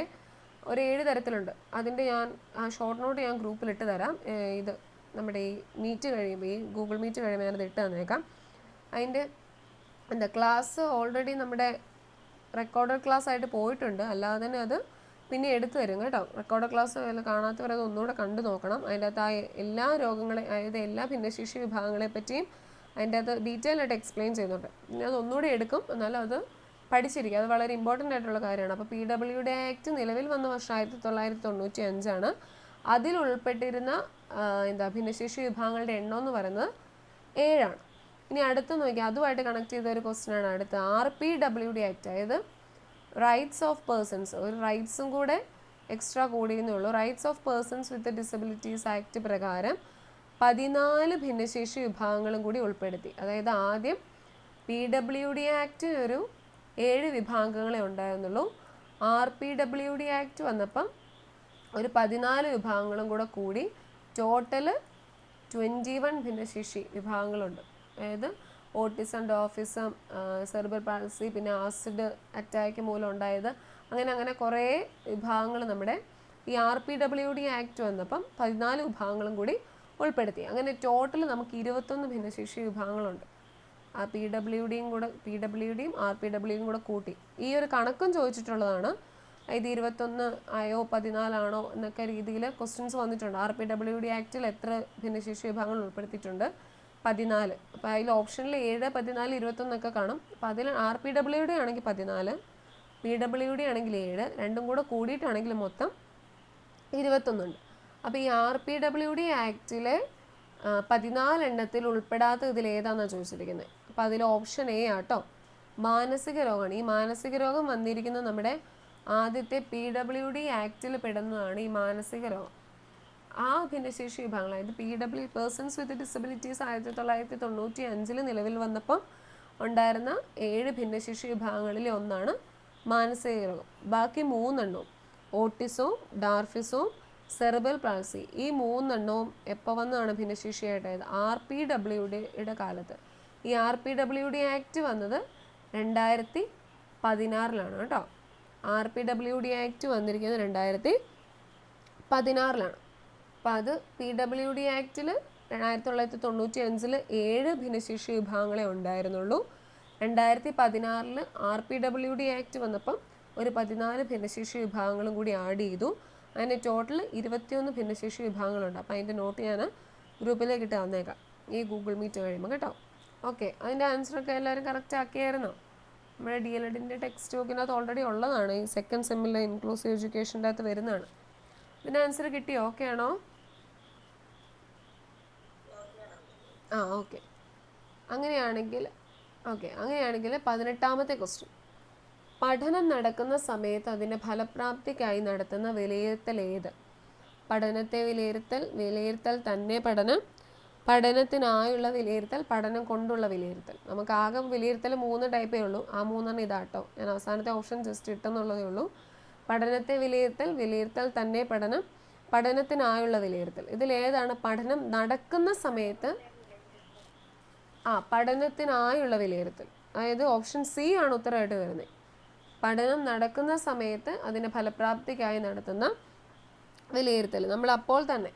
ഒരു 7 തരത്തിലുണ്ട്. അതിൻ്റെ ഞാൻ ആ ഷോർട്ട് നോട്ട് ഞാൻ ഗ്രൂപ്പിലിട്ട് തരാം. ഇത് നമ്മുടെ ഈ മീറ്റ് കഴിയുമ്പോൾ, ഈ ഗൂഗിൾ മീറ്റ് കഴിയുമ്പോൾ ഞാനത് ഇട്ട് തന്നേക്കാം. അതിൻ്റെ ക്ലാസ് ഓൾറെഡി നമ്മുടെ റെക്കോർഡഡ് ക്ലാസ് ആയിട്ട് പോയിട്ടുണ്ട്, അല്ലാതെ തന്നെ അത് പിന്നെ എടുത്തു തരും കേട്ടോ. റെക്കോർഡഡ് ക്ലാസ് കാണാത്തവർ അത് ഒന്നുകൂടെ കണ്ടു നോക്കണം. അതിൻ്റെ അകത്ത് ആ എല്ലാ രോഗങ്ങളെ, അതായത് എല്ലാ ഭിന്നശേഷി വിഭാഗങ്ങളെ പറ്റിയും അതിൻ്റെ അകത്ത് ഡീറ്റെയിൽ ആയിട്ട് എക്സ്പ്ലെയിൻ ചെയ്യുന്നുണ്ട്. പിന്നെ അത് ഒന്നുകൂടെ എടുക്കും, എന്നാലും അത് പഠിച്ചിരിക്കുക, അത് വളരെ ഇമ്പോർട്ടൻ്റ് ആയിട്ടുള്ള കാര്യമാണ്. അപ്പോൾ PWD ആക്ട് നിലവിൽ വന്ന വർഷം 1995. അതിൽ ഉൾപ്പെട്ടിരുന്ന ഭിന്നശേഷി വിഭാഗങ്ങളുടെ എണ്ണം എന്ന് പറയുന്നത് 7. ഇനി അടുത്ത് നോക്കിയാൽ അതുമായിട്ട് കണക്ട് ചെയ്ത ഒരു ക്വസ്റ്റ്യനാണ് അടുത്ത. RPWD ആക്ട്, അതായത് റൈറ്റ്സ് ഓഫ് പേഴ്സൺസ്, ഒരു റൈറ്റ്സും കൂടെ എക്സ്ട്രാ കൂടിയെന്നേ ഉള്ളൂ. Rights of persons with disabilities act പ്രകാരം 14 ഭിന്നശേഷി വിഭാഗങ്ങളും കൂടി ഉൾപ്പെടുത്തി. അതായത് ആദ്യം PWD ആക്ട് ഒരു 7 വിഭാഗങ്ങളെ ഉണ്ടായിരുന്നുള്ളൂ. RPWD ആക്ട് വന്നപ്പം ഒരു 14 വിഭാഗങ്ങളും കൂടെ കൂടി ടോട്ടൽ 21 ഭിന്നശേഷി വിഭാഗങ്ങളുണ്ട്. അതായത് ഓട്ടിസം, ഡോഫിസം, സെറിബ്രൽ പാൾസി, പിന്നെ ആസിഡ് അറ്റാക്ക് മൂലം ഉണ്ടായത്, അങ്ങനെ കുറേ വിഭാഗങ്ങൾ നമ്മുടെ ഈ RPWD ആക്ട് വന്നപ്പം 14 വിഭാഗങ്ങളും കൂടി ഉൾപ്പെടുത്തി. അങ്ങനെ ടോട്ടൽ നമുക്ക് 21 ഭിന്നശേഷി വിഭാഗങ്ങളുണ്ട്. ആ PWDയും RPWDയും കൂടെ കൂട്ടി ഈ ഒരു കണക്കും ചോദിച്ചിട്ടുള്ളതാണ്. ഇത് 21 ആയോ 14 ആണോ എന്നൊക്കെ രീതിയിൽ ക്വസ്റ്റ്യൻസ് വന്നിട്ടുണ്ട്. RPWD ആക്ടിൽ എത്ര ഭിന്നശേഷി വിഭാഗങ്ങൾ ഉൾപ്പെടുത്തിയിട്ടുണ്ട്? 14. അപ്പോൾ അതിൽ ഓപ്ഷനിൽ 7, 14, 21 ഒക്കെ കാണും. അപ്പോൾ അതിൽ RPWD ആണെങ്കിൽ 14, PWD ആണെങ്കിൽ 7, രണ്ടും കൂടെ കൂടിയിട്ടാണെങ്കിൽ മൊത്തം 21 ഉണ്ട്. അപ്പോൾ ഈ RPWD ആക്ടിലെ 14 എണ്ണത്തിൽ ഉൾപ്പെടാത്ത ഇതിൽ ഏതാണെന്നാണ് ചോദിച്ചിരിക്കുന്നത്. അപ്പോൾ അതിൽ ഓപ്ഷൻ A ആട്ടോ, മാനസിക രോഗമാണ്. ഈ മാനസിക രോഗം വന്നിരിക്കുന്നത് നമ്മുടെ ആദ്യത്തെ PWD ആക്ടിൽ പെടുന്നതാണ് ഈ മാനസിക രോഗം. ആ ഭിന്നശേഷി വിഭാഗങ്ങൾ, അതായത് പേഴ്സൺസ് വിത്ത് ഡിസബിലിറ്റീസ് 1995 നിലവിൽ വന്നപ്പം ഉണ്ടായിരുന്ന 7 ഭിന്നശേഷി വിഭാഗങ്ങളിൽ ഒന്നാണ് മാനസിക രോഗം. ബാക്കി 3 എണ്ണവും ഓട്ടിസവും ഡാർഫിസവും സെറിബ്രൽ പാൾസി, ഈ 3 എണ്ണവും എപ്പോൾ വന്നതാണ് ഭിന്നശേഷിയായിട്ടായത്? RPWDയുടെ കാലത്ത്. ഈ RPWD ആക്ട് വന്നത് 2016 കേട്ടോ. RPWD ആക്ട് വന്നിരിക്കുന്നത് 2016. അപ്പോൾ അത് PWD ആക്റ്റിൽ 1995 7 ഭിന്നശേഷി വിഭാഗങ്ങളെ ഉണ്ടായിരുന്നുള്ളൂ. 2016 RPWD ആക്ട് വന്നപ്പം ഒരു 14 ഭിന്നശേഷി വിഭാഗങ്ങളും കൂടി ആഡ് ചെയ്തു. അതിന് ടോട്ടൽ 21 ഭിന്നശേഷി വിഭാഗങ്ങളുണ്ട്. അപ്പോൾ അതിൻ്റെ നോട്ട് ഞാൻ ഗ്രൂപ്പിലേക്ക് ഇട്ട് തന്നേക്കാം ഈ ഗൂഗിൾ മീറ്റ് കഴിയുമ്പോൾ കേട്ടോ. ഓക്കെ, അതിൻ്റെ ആൻസറൊക്കെ എല്ലാവരും കറക്റ്റ് ആക്കിയായിരുന്നോ? നമ്മുടെ DLEDൻ്റെ ടെക്സ്റ്റ് ബുക്കിനകത്ത് ഓൾറെഡി ഉള്ളതാണ്. ഈ സെക്കൻഡ് സെമ്മിലെ ഇൻക്ലൂസീവ് എഡ്യൂക്കേഷൻ്റെ അകത്ത് വരുന്നതാണ്. ഇതിൻ്റെ ആൻസർ കിട്ടിയോ? ഓക്കെ ആണോ? ഓക്കെ. അങ്ങനെയാണെങ്കിൽ 18ാമത്തെ ക്വസ്റ്റ്യൻ. പഠനം നടക്കുന്ന സമയത്ത് അതിൻ്റെ ഫലപ്രാപ്തിക്കായി നടത്തുന്ന വിലയിരുത്തൽ ഏത്? പഠനത്തെ വിലയിരുത്തൽ തന്നെ പഠനം, പഠനത്തിനായുള്ള വിലയിരുത്തൽ, പഠനം കൊണ്ടുള്ള വിലയിരുത്തൽ. നമുക്ക് ആകെ വിലയിരുത്തൽ 3 ടൈപ്പേ ഉള്ളൂ. ആ 3 ഇതാട്ടോ. ഞാൻ അവസാനത്തെ ഓപ്ഷൻ ജസ്റ്റ് ഇട്ടെന്നുള്ളതേ ഉള്ളൂ. പഠനത്തെ വിലയിരുത്തൽ തന്നെ പഠനം, പഠനത്തിനായുള്ള വിലയിരുത്തൽ. ഇതിലേതാണ് പഠനം നടക്കുന്ന സമയത്ത്? പഠനത്തിനായുള്ള വിലയിരുത്തൽ. അതായത് ഓപ്ഷൻ സി ആണ് ഉത്തരമായിട്ട് വരുന്നത്. പഠനം നടക്കുന്ന സമയത്ത് അതിൻ്റെ ഫലപ്രാപ്തിക്കായി നടത്തുന്ന വിലയിരുത്തൽ. നമ്മൾ അപ്പോൾ തന്നെ,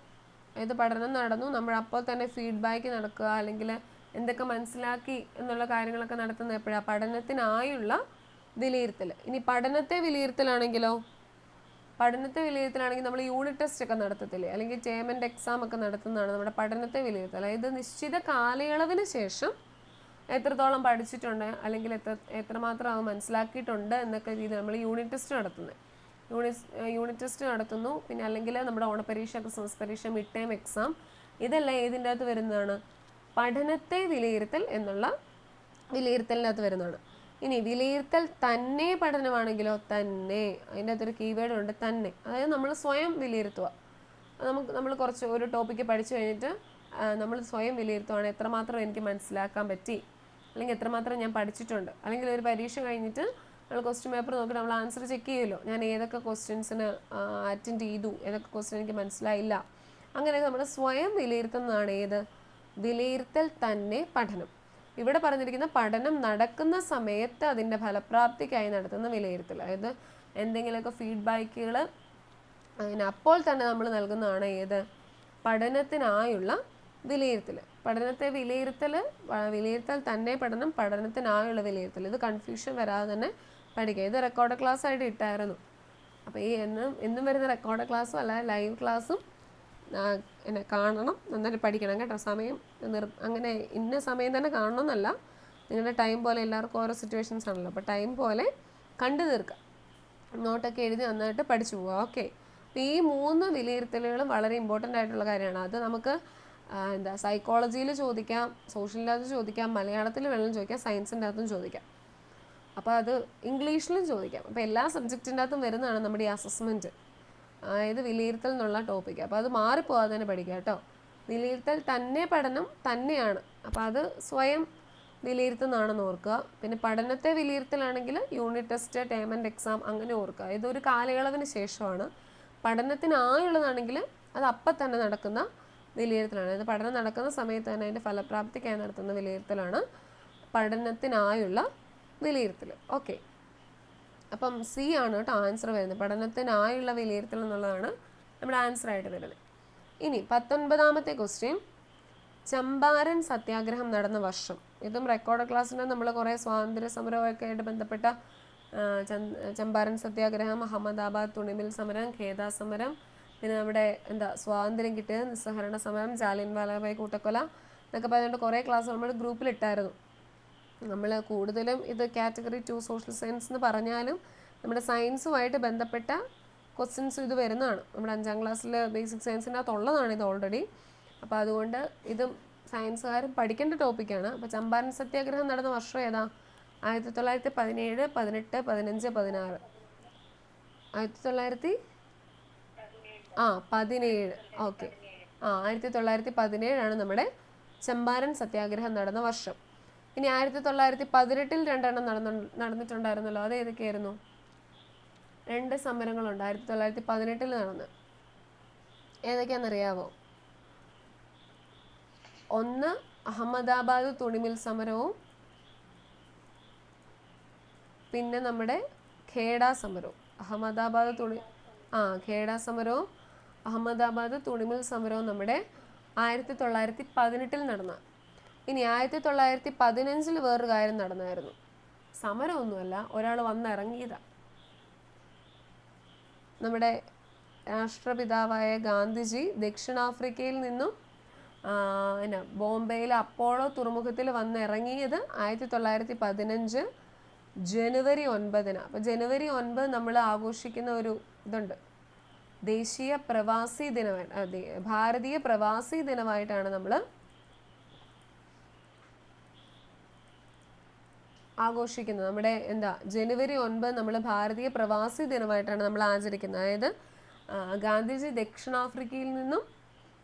അതായത് പഠനം നടന്നു, നമ്മൾ അപ്പോൾ തന്നെ ഫീഡ്ബാക്ക് നടക്കുക, അല്ലെങ്കിൽ എന്തൊക്കെ മനസ്സിലാക്കി എന്നുള്ള കാര്യങ്ങളൊക്കെ നടത്തുന്നത് എപ്പോഴാണ്? പഠനത്തിനായുള്ള വിലയിരുത്തൽ. ഇനി പഠനത്തെ വിലയിരുത്തലാണെങ്കിലോ? നമ്മൾ യൂണിറ്റ് ടെസ്റ്റ് ഒക്കെ നടത്തത്തില്ലേ, അല്ലെങ്കിൽ ടേം ആൻഡ് എക്സാം ഒക്കെ നടത്തുന്നതാണ് നമ്മുടെ പഠനത്തെ വിലയിരുത്തൽ. അതായത് നിശ്ചിത കാലയളവിന് ശേഷം എത്രത്തോളം പഠിച്ചിട്ടുണ്ട്, അല്ലെങ്കിൽ എത്രമാത്രം അത് മനസ്സിലാക്കിയിട്ടുണ്ട് എന്നൊക്കെ രീതിയിൽ നമ്മൾ യൂണിറ്റ് ടെസ്റ്റ് നടത്തുന്നു. പിന്നെ അല്ലെങ്കിൽ നമ്മുടെ ഓണപരീക്ഷ, ക്രിസ്മസ് പരീക്ഷ, മിഡ് ടേം എക്സാം, ഇതെല്ലാം ഏതിൻ്റെ അകത്ത് വരുന്നതാണ്? പഠനത്തെ വിലയിരുത്തൽ എന്നുള്ള വിലയിരുത്തലിനകത്ത് വരുന്നതാണ്. ഇനി വിലയിരുത്തൽ തന്നെ പഠനമാണെങ്കിലോ? തന്നെ. അതിൻ്റെ അകത്തൊരു കീവേഡ് ഉണ്ട്, തന്നെ. അതായത് നമ്മൾ സ്വയം വിലയിരുത്തുക. നമ്മൾ കുറച്ച് ഒരു ടോപ്പിക്ക് പഠിച്ചു കഴിഞ്ഞിട്ട് നമ്മൾ സ്വയം വിലയിരുത്തുകയാണ്, എത്രമാത്രം എനിക്ക് മനസ്സിലാക്കാൻ പറ്റി, അല്ലെങ്കിൽ എത്രമാത്രം ഞാൻ പഠിച്ചിട്ടുണ്ട്. അല്ലെങ്കിൽ ഒരു പരീക്ഷ കഴിഞ്ഞിട്ട് നമ്മൾ ക്വസ്റ്റ്യൻ പേപ്പർ നോക്കി നമ്മൾ ആൻസർ ചെക്ക് ചെയ്യുമല്ലോ, ഞാൻ ഏതൊക്കെ ക്വസ്റ്റ്യൻസിന് അറ്റൻഡ് ചെയ്തു, ഏതൊക്കെ ക്വസ്റ്റ്യൻ എനിക്ക് മനസ്സിലായില്ല. അങ്ങനെ നമ്മൾ സ്വയം വിലയിരുത്തുന്നതാണ് ഏത്? വിലയിരുത്തൽ തന്നെ പഠനം. ഇവിടെ പറഞ്ഞിരിക്കുന്ന പഠനം നടക്കുന്ന സമയത്ത് അതിൻ്റെ ഫലപ്രാപ്തിക്കായി നടത്തുന്ന വിലയിരുത്തൽ. അതായത് എന്തെങ്കിലുമൊക്കെ ഫീഡ്ബാക്കുകൾ അതിനപ്പോൾ തന്നെ നമ്മൾ നൽകുന്നതാണ് ഏത്? പഠനത്തിനായുള്ള വിലയിരുത്തൽ. പഠനത്തെ വിലയിരുത്തൽ തന്നെ പഠനം, പഠനത്തിനായുള്ള വിലയിരുത്തൽ. ഇത് കൺഫ്യൂഷൻ വരാതെ തന്നെ പഠിക്കുക. ഇത് റെക്കോർഡ് ക്ലാസ് ആയിട്ട് ഇട്ടായിരുന്നു. അപ്പോൾ ഈ എന്നും വരുന്ന റെക്കോർഡ് ക്ലാസ്സും അല്ല, ലൈവ് ക്ലാസ്സും എന്നെ കാണണം, നന്നായിട്ട് പഠിക്കണം കേട്ടോ. സമയം അങ്ങനെ ഇന്ന സമയം തന്നെ കാണണമെന്നല്ല, നിങ്ങളുടെ ടൈം പോലെ. എല്ലാവർക്കും ഓരോ സിറ്റുവേഷൻസ് ആണല്ലോ, അപ്പോൾ ടൈം പോലെ കണ്ടു തീർക്കുക, നോട്ടൊക്കെ എഴുതി നന്നായിട്ട് പഠിച്ചു പോവുക. ഓക്കെ. അപ്പോൾ ഈ 3 വിലയിരുത്തലുകളും വളരെ ഇമ്പോർട്ടൻ്റ് ആയിട്ടുള്ള കാര്യമാണ്. അത് നമുക്ക് സൈക്കോളജിയിൽ ചോദിക്കാം, സോഷ്യലിൻ്റെ അകത്ത് ചോദിക്കാം, മലയാളത്തിൽ വേണമെങ്കിലും ചോദിക്കാം, സയൻസിൻ്റെ അകത്തും ചോദിക്കാം, അപ്പോൾ അത് ഇംഗ്ലീഷിലും ചോദിക്കാം. അപ്പോൾ എല്ലാ സബ്ജക്റ്റിൻ്റെ അകത്തും വരുന്നതാണ് നമ്മുടെ ഈ അസസ്മെൻറ്റ്, അതായത് വിലയിരുത്തൽ എന്നുള്ള ടോപ്പിക്ക്. അപ്പോൾ അത് മാറിപ്പോകാതെ തന്നെ പഠിക്കുക കേട്ടോ. വിലയിരുത്തൽ തന്നെ പഠനം തന്നെയാണ്, അപ്പോൾ അത് സ്വയം വിലയിരുത്തുന്നതാണെന്ന് ഓർക്കുക. പിന്നെ പഠനത്തെ വിലയിരുത്തലാണെങ്കിൽ unit test, term and exam അങ്ങനെ ഓർക്കുക. ഇതൊരു കാലയളവിന് ശേഷമാണ്. പഠനത്തിനായുള്ളതാണെങ്കിൽ അത് അപ്പം തന്നെ നടക്കുന്ന വിലയിരുത്തലാണ്. അതായത് പഠനം നടക്കുന്ന സമയത്ത് തന്നെ അതിൻ്റെ ഫലപ്രാപ്തിക്കായി നടത്തുന്ന വിലയിരുത്തലാണ് പഠനത്തിനായുള്ള വിലയിരുത്തൽ. ഓക്കെ, അപ്പം സി ആണ് കേട്ടോ ആൻസർ വരുന്നത്. പഠനത്തിനായുള്ള വിലയിരുത്തൽ എന്നുള്ളതാണ് നമ്മുടെ ആൻസറായിട്ട് വരുന്നത്. ഇനി 19ാമത്തെ ക്വസ്റ്റ്യൻ. ചമ്പാരൻ സത്യാഗ്രഹം നടന്ന വർഷം. ഇതും റെക്കോർഡ് ക്ലാസ്സിന് നമ്മൾ കുറേ സ്വാതന്ത്ര്യ സമരമൊക്കെ ആയിട്ട് ബന്ധപ്പെട്ട ചമ്പാരൻ സത്യാഗ്രഹം, അഹമ്മദാബാദ് തുണിമിൽ സമരം, ഖേദ സമരം, പിന്നെ നമ്മുടെ സ്വാതന്ത്ര്യം കിട്ടിയത്, നിസ്സഹരണ സമരം, ജാലിയൻവാലാബാഗ് കൂട്ടക്കൊല എന്നൊക്കെ പറഞ്ഞിട്ട് കുറേ ക്ലാസ് നമ്മൾ ഗ്രൂപ്പിലിട്ടായിരുന്നു. നമ്മൾ കൂടുതലും ഇത് കാറ്റഗറി 2 സോഷ്യൽ സയൻസ് എന്ന് പറഞ്ഞാലും നമ്മുടെ സയൻസുമായിട്ട് ബന്ധപ്പെട്ട ക്വസ്റ്റ്യൻസ് ഇത് വരുന്നതാണ്. നമ്മുടെ 5ാം ക്ലാസ്സിൽ ബേസിക് സയൻസിൻ്റെ അകത്തുള്ളതാണ് ഇത് ഓൾറെഡി. അപ്പോൾ അതുകൊണ്ട് ഇതും സയൻസുകാരും പഠിക്കേണ്ട ടോപ്പിക്കാണ്. അപ്പോൾ ചമ്പാരൻ സത്യാഗ്രഹം നടന്ന വർഷം ഏതാ? 1917, 18, 15, 16. 1917. ഓക്കെ. 1917 നമ്മുടെ ചമ്പാരൻ സത്യാഗ്രഹം നടന്ന വർഷം. ഇനി 1918 രണ്ടെണ്ണം നടന്നിട്ടുണ്ടായിരുന്നല്ലോ, അത് ഏതൊക്കെയായിരുന്നു? 2 സമരങ്ങളുണ്ട് 1918 നടന്ന്. ഏതൊക്കെയാണെന്നറിയാവോ? ഒന്ന് അഹമ്മദാബാദ് തുണിമിൽ സമരവും പിന്നെ നമ്മുടെ ഖേഡ സമരവും. അഹമ്മദാബാദ് ഖേഡ സമരവും അഹമ്മദാബാദ് തുണിമിൽ സമരവും നമ്മുടെ 1918 നടന്ന. ഇനി 1915 വേറൊരു കാര്യം നടന്നായിരുന്നു. സമരമൊന്നുമല്ല, ഒരാൾ വന്നിറങ്ങിയതാണ്. നമ്മുടെ രാഷ്ട്രപിതാവായ ഗാന്ധിജി ദക്ഷിണാഫ്രിക്കയിൽ നിന്നും ബോംബെയിലെ അപ്പോളോ തുറമുഖത്തിൽ വന്നിറങ്ങിയത് 1915 ജനുവരി 9. അപ്പോൾ ജനുവരി 9 നമ്മൾ ആഘോഷിക്കുന്ന ഒരു ഇതുണ്ട്, ദേശീയ പ്രവാസി ദിനമായിട്ട്, ഭാരതീയ പ്രവാസി ദിനമായിട്ടാണ് നമ്മൾ ആഘോഷിക്കുന്നത്. നമ്മുടെ ജനുവരി 9 നമ്മൾ ഭാരതീയ പ്രവാസി ദിനമായിട്ടാണ് നമ്മൾ ആചരിക്കുന്നത്. അതായത് ഗാന്ധിജി ദക്ഷിണാഫ്രിക്കയിൽ നിന്നും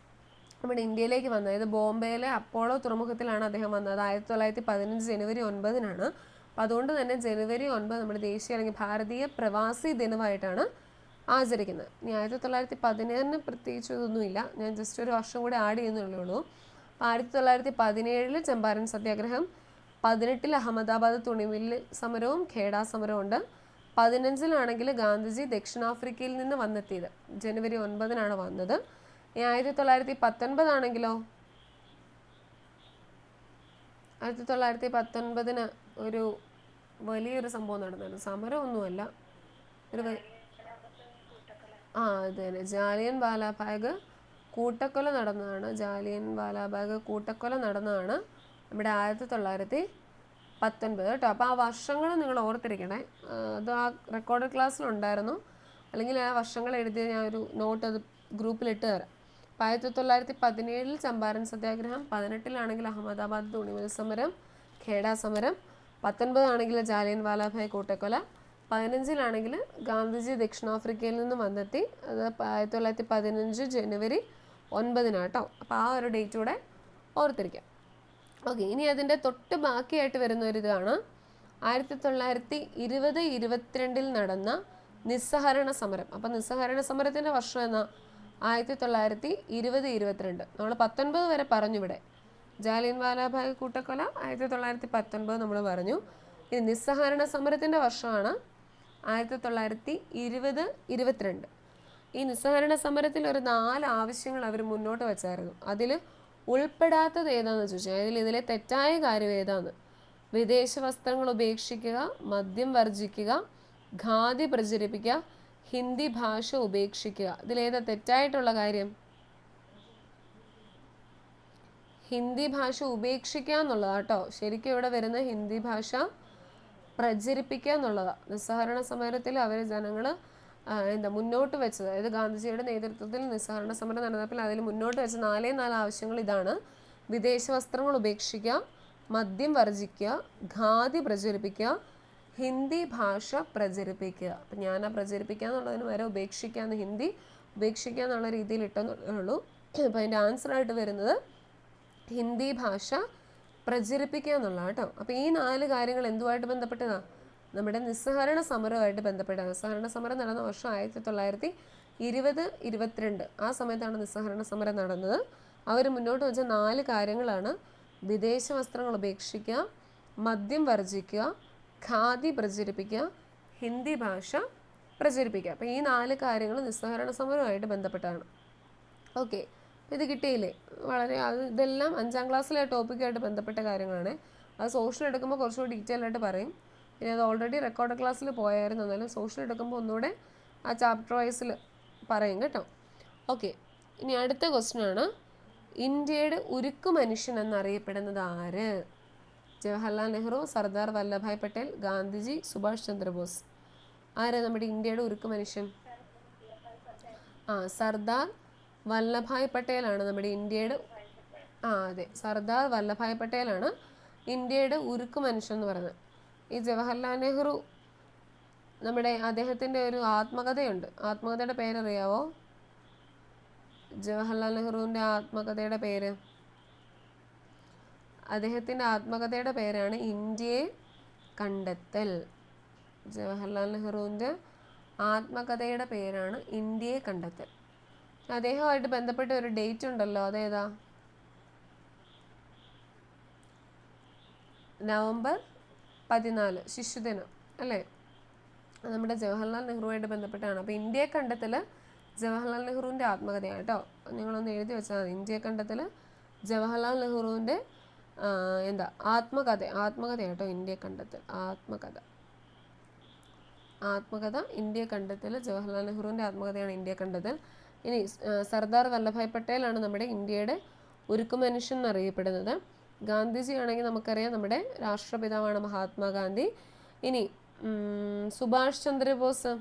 നമ്മുടെ ഇന്ത്യയിലേക്ക് വന്നത്, അതായത് ബോംബെയിലെ അപ്പോളോ തുറമുഖത്തിലാണ് അദ്ദേഹം വന്നത്. 1915 ജനുവരി 9. അപ്പോൾ അതുകൊണ്ട് തന്നെ ജനുവരി 9 നമ്മുടെ ദേശീയ അല്ലെങ്കിൽ ഭാരതീയ പ്രവാസി ദിനമായിട്ടാണ് ആചരിക്കുന്നത്. ഇനി 1917 പ്രത്യേകിച്ച് ഇതൊന്നുമില്ല, ഞാൻ ജസ്റ്റ് ഒരു വർഷം കൂടെ ആഡ് ചെയ്യുന്നുള്ളേ ഉള്ളൂ. 1917 ചമ്പാരൻ സത്യാഗ്രഹം, 18 അഹമ്മദാബാദ് തുണിമില്ല് സമരവും ഖേഡ സമരവും ഉണ്ട്. 15 ഗാന്ധിജി ദക്ഷിണാഫ്രിക്കയിൽ നിന്ന് വന്നെത്തിയത് ജനുവരി 9 വന്നത്. 1919 ആണെങ്കിലോ 1919 ഒരു വലിയൊരു സംഭവം നടന്നായിരുന്നു. സമരമൊന്നുമല്ല, ഒരു അത് തന്നെ ജാലിയൻ വാലാബാഗ് കൂട്ടക്കൊല നടന്നതാണ്. ജാലിയൻ വാലാബാഗ് കൂട്ടക്കൊല നടന്നതാണ് നമ്മുടെ 1919 കേട്ടോ. അപ്പോൾ ആ വർഷങ്ങൾ നിങ്ങൾ ഓർത്തിരിക്കണേ. അത് ആ റെക്കോർഡ് ക്ലാസ്സിലുണ്ടായിരുന്നു, അല്ലെങ്കിൽ ആ വർഷങ്ങൾ എഴുതിയ ഞാൻ ഒരു നോട്ട് അത് ഗ്രൂപ്പിലിട്ട് തരാം. 1917 ചമ്പാരൻ സത്യാഗ്രഹം, 18 അഹമ്മദാബാദ് തുണിമിൽ സമരം ഖേഡ സമരം, 19 ജാലിയൻ വാലാബാഗ് കൂട്ടക്കൊല, 15 ഗാന്ധിജി ദക്ഷിണാഫ്രിക്കയിൽ നിന്ന് വന്നെത്തി. അത് 1915 ജനുവരി 9 കേട്ടോ. അപ്പോൾ ആ ഒരു ഡേറ്റ് കൂടെ ഓർത്തിരിക്കാം. ഓക്കെ, ഇനി അതിൻ്റെ തൊട്ട് ബാക്കിയായിട്ട് വരുന്ന ഒരു ഇതാണ് 1920-22 നടന്ന നിസ്സഹരണ സമരം. അപ്പം നിസ്സഹരണ സമരത്തിൻ്റെ വർഷം എന്നാ 1920-22. നമ്മൾ 19 വരെ പറഞ്ഞു ഇവിടെ. ജാലിയൻ വാലാബാഗ് കൂട്ടക്കൊല 1919 നമ്മൾ പറഞ്ഞു. ഇനി നിസ്സഹരണ സമരത്തിൻ്റെ വർഷമാണ് 1920-22. ഈ നിസ്സഹരണ സമരത്തിൽ ഒരു 4 ആവശ്യങ്ങൾ അവർ മുന്നോട്ട് വെച്ചായിരുന്നു. അതിൽ ഉൾപ്പെടാത്തത് ഏതാണെന്ന് ചോദിച്ചാൽ ഇതിലെ തെറ്റായ കാര്യം ഏതാന്ന്? വിദേശ വസ്ത്രങ്ങൾ ഉപേക്ഷിക്കുക, മദ്യം വർജിക്കുക, ഖാദി പ്രചരിപ്പിക്കുക, ഹിന്ദി ഭാഷ ഉപേക്ഷിക്കുക. ഇതിലേതാ തെറ്റായിട്ടുള്ള കാര്യം? ഹിന്ദി ഭാഷ ഉപേക്ഷിക്കുക എന്നുള്ളതാണ് കേട്ടോ. ശരിക്കും ഇവിടെ വരുന്ന ഹിന്ദി ഭാഷ പ്രചരിപ്പിക്കുക എന്നുള്ളതാണ്. നിസ്സഹരണ സമരത്തിൽ അവർ ജനങ്ങൾ മുന്നോട്ട് വെച്ചത്, അതായത് ഗാന്ധിജിയുടെ നേതൃത്വത്തിൽ നിസ്സഹരണ സമരം നടന്നപ്പോൾ അതിൽ മുന്നോട്ട് വെച്ച 4 ആവശ്യങ്ങൾ ഇതാണ്: വിദേശ വസ്ത്രങ്ങൾ ഉപേക്ഷിക്കുക, മദ്യം വർജിക്കുക, ഖാദി പ്രചരിപ്പിക്കുക, ഹിന്ദി ഭാഷ പ്രചരിപ്പിക്കുക. അപ്പം ഞാൻ ആ പ്രചരിപ്പിക്കുക എന്നുള്ളതിന് വരെ ഉപേക്ഷിക്കാന്ന്, ഹിന്ദി ഉപേക്ഷിക്കുക എന്നുള്ള രീതിയിൽ ഇട്ടെന്നുള്ളൂ. അപ്പോൾ അതിൻ്റെ ആൻസറായിട്ട് വരുന്നത് ഹിന്ദി ഭാഷ പ്രചരിപ്പിക്കുക എന്നുള്ളതാണ് കേട്ടോ. അപ്പോൾ ഈ 4 കാര്യങ്ങൾ എന്തുമായിട്ട് ബന്ധപ്പെട്ടതാണ്? നമ്മുടെ നിസ്സഹരണ സമരവുമായിട്ട് ബന്ധപ്പെട്ട. നിസ്സഹരണ സമരം നടന്ന വർഷം 1920-22. ആ സമയത്താണ് നിസ്സഹരണ സമരം നടന്നത്. അവർ മുന്നോട്ട് വെച്ച 4 കാര്യങ്ങളാണ്: വിദേശ വസ്ത്രങ്ങൾ ഉപേക്ഷിക്കുക, മദ്യം വർജിക്കുക, ഖാദി പ്രചരിപ്പിക്കുക, ഹിന്ദി ഭാഷ പ്രചരിപ്പിക്കുക. അപ്പോൾ ഈ 4 കാര്യങ്ങൾ നിസ്സഹരണ സമരവുമായിട്ട് ബന്ധപ്പെട്ടാണ്. ഓക്കെ, ഇത് കിട്ടിയില്ലേ? വളരെ ഇതെല്ലാം 5ാം ക്ലാസ്സിലെ ടോപ്പിക്കായിട്ട് ബന്ധപ്പെട്ട കാര്യങ്ങളാണ്. അത് സോഷ്യൽ എടുക്കുമ്പോൾ കുറച്ചുകൂടി ഡീറ്റെയിൽ ആയിട്ട് പറയും. പിന്നെ അത് ഓൾറെഡി റെക്കോർഡ് ക്ലാസ്സിൽ പോയായിരുന്നു, എന്നാലും സോഷ്യൽ എടുക്കുമ്പോൾ ഒന്നുകൂടെ ആ ചാപ്റ്റർ വൈസിൽ പറയും കേട്ടോ. ഓക്കെ, ഇനി അടുത്ത ക്വസ്റ്റ്യൻ ആണ്, ഇന്ത്യയുടെ ഉരുക്കു മനുഷ്യൻ എന്നറിയപ്പെടുന്നത് ആര്? ജവഹർലാൽ നെഹ്റു, സർദാർ വല്ലഭായ് പട്ടേൽ, ഗാന്ധിജി, സുഭാഷ് ചന്ദ്രബോസ്. ആര് നമ്മുടെ ഇന്ത്യയുടെ ഉരുക്കു മനുഷ്യൻ? സർദാർ വല്ലഭായ് പട്ടേലാണ് നമ്മുടെ ഇന്ത്യയുടെ അതെ, സർദാർ വല്ലഭായ് പട്ടേലാണ് ഇന്ത്യയുടെ ഉരുക്കു മനുഷ്യൻ എന്ന് പറയുന്നത്. ഈ ജവഹർലാൽ നെഹ്റു നമ്മുടെ അദ്ദേഹത്തിൻ്റെ ഒരു ആത്മകഥയുണ്ട്. ആത്മകഥയുടെ പേരറിയാവോ? ജവഹർലാൽ നെഹ്റുവിൻ്റെ ആത്മകഥയുടെ പേര്, അദ്ദേഹത്തിൻ്റെ ആത്മകഥയുടെ പേരാണ് ഇന്ത്യയെ കണ്ടെത്തൽ. ജവഹർലാൽ നെഹ്റുവിൻ്റെ ആത്മകഥയുടെ പേരാണ് ഇന്ത്യയെ കണ്ടെത്തൽ. അദ്ദേഹവുമായിട്ട് ബന്ധപ്പെട്ട ഒരു ഡേറ്റ് ഉണ്ടല്ലോ, അതേതാ? നവംബർ 14, ശിശുദിനം അല്ലേ? അത് നമ്മുടെ ജവഹർലാൽ നെഹ്റുവായിട്ട് ബന്ധപ്പെട്ടാണ്. അപ്പോൾ ഇന്ത്യ കണ്ടത്തിൽ ജവഹർലാൽ നെഹ്റുവിൻ്റെ ആത്മകഥയാണ് കേട്ടോ. നിങ്ങളൊന്ന് എഴുതി വെച്ചാൽ മതി. ഇന്ത്യ കണ്ടത്തിൽ ജവഹർലാൽ നെഹ്റുവിൻ്റെ എന്താ ആത്മകഥ കേട്ടോ. ഇന്ത്യ കണ്ടത്തിൽ ആത്മകഥ ഇന്ത്യ കണ്ടത്തിൽ ജവഹർലാൽ നെഹ്റുവിൻ്റെ ആത്മകഥയാണ് ഇന്ത്യ കണ്ടത്തിൽ. ഇനി സർദാർ വല്ലഭായ് പട്ടേലാണ് നമ്മുടെ ഇന്ത്യയുടെ ഉരുക്കു മനുഷ്യൻ എന്നറിയപ്പെടുന്നത്. ഗാന്ധിജി ആണെങ്കിൽ നമുക്കറിയാം നമ്മുടെ രാഷ്ട്രപിതാവാണ് മഹാത്മാഗാന്ധി. ഇനി സുഭാഷ് ചന്ദ്രബോസ്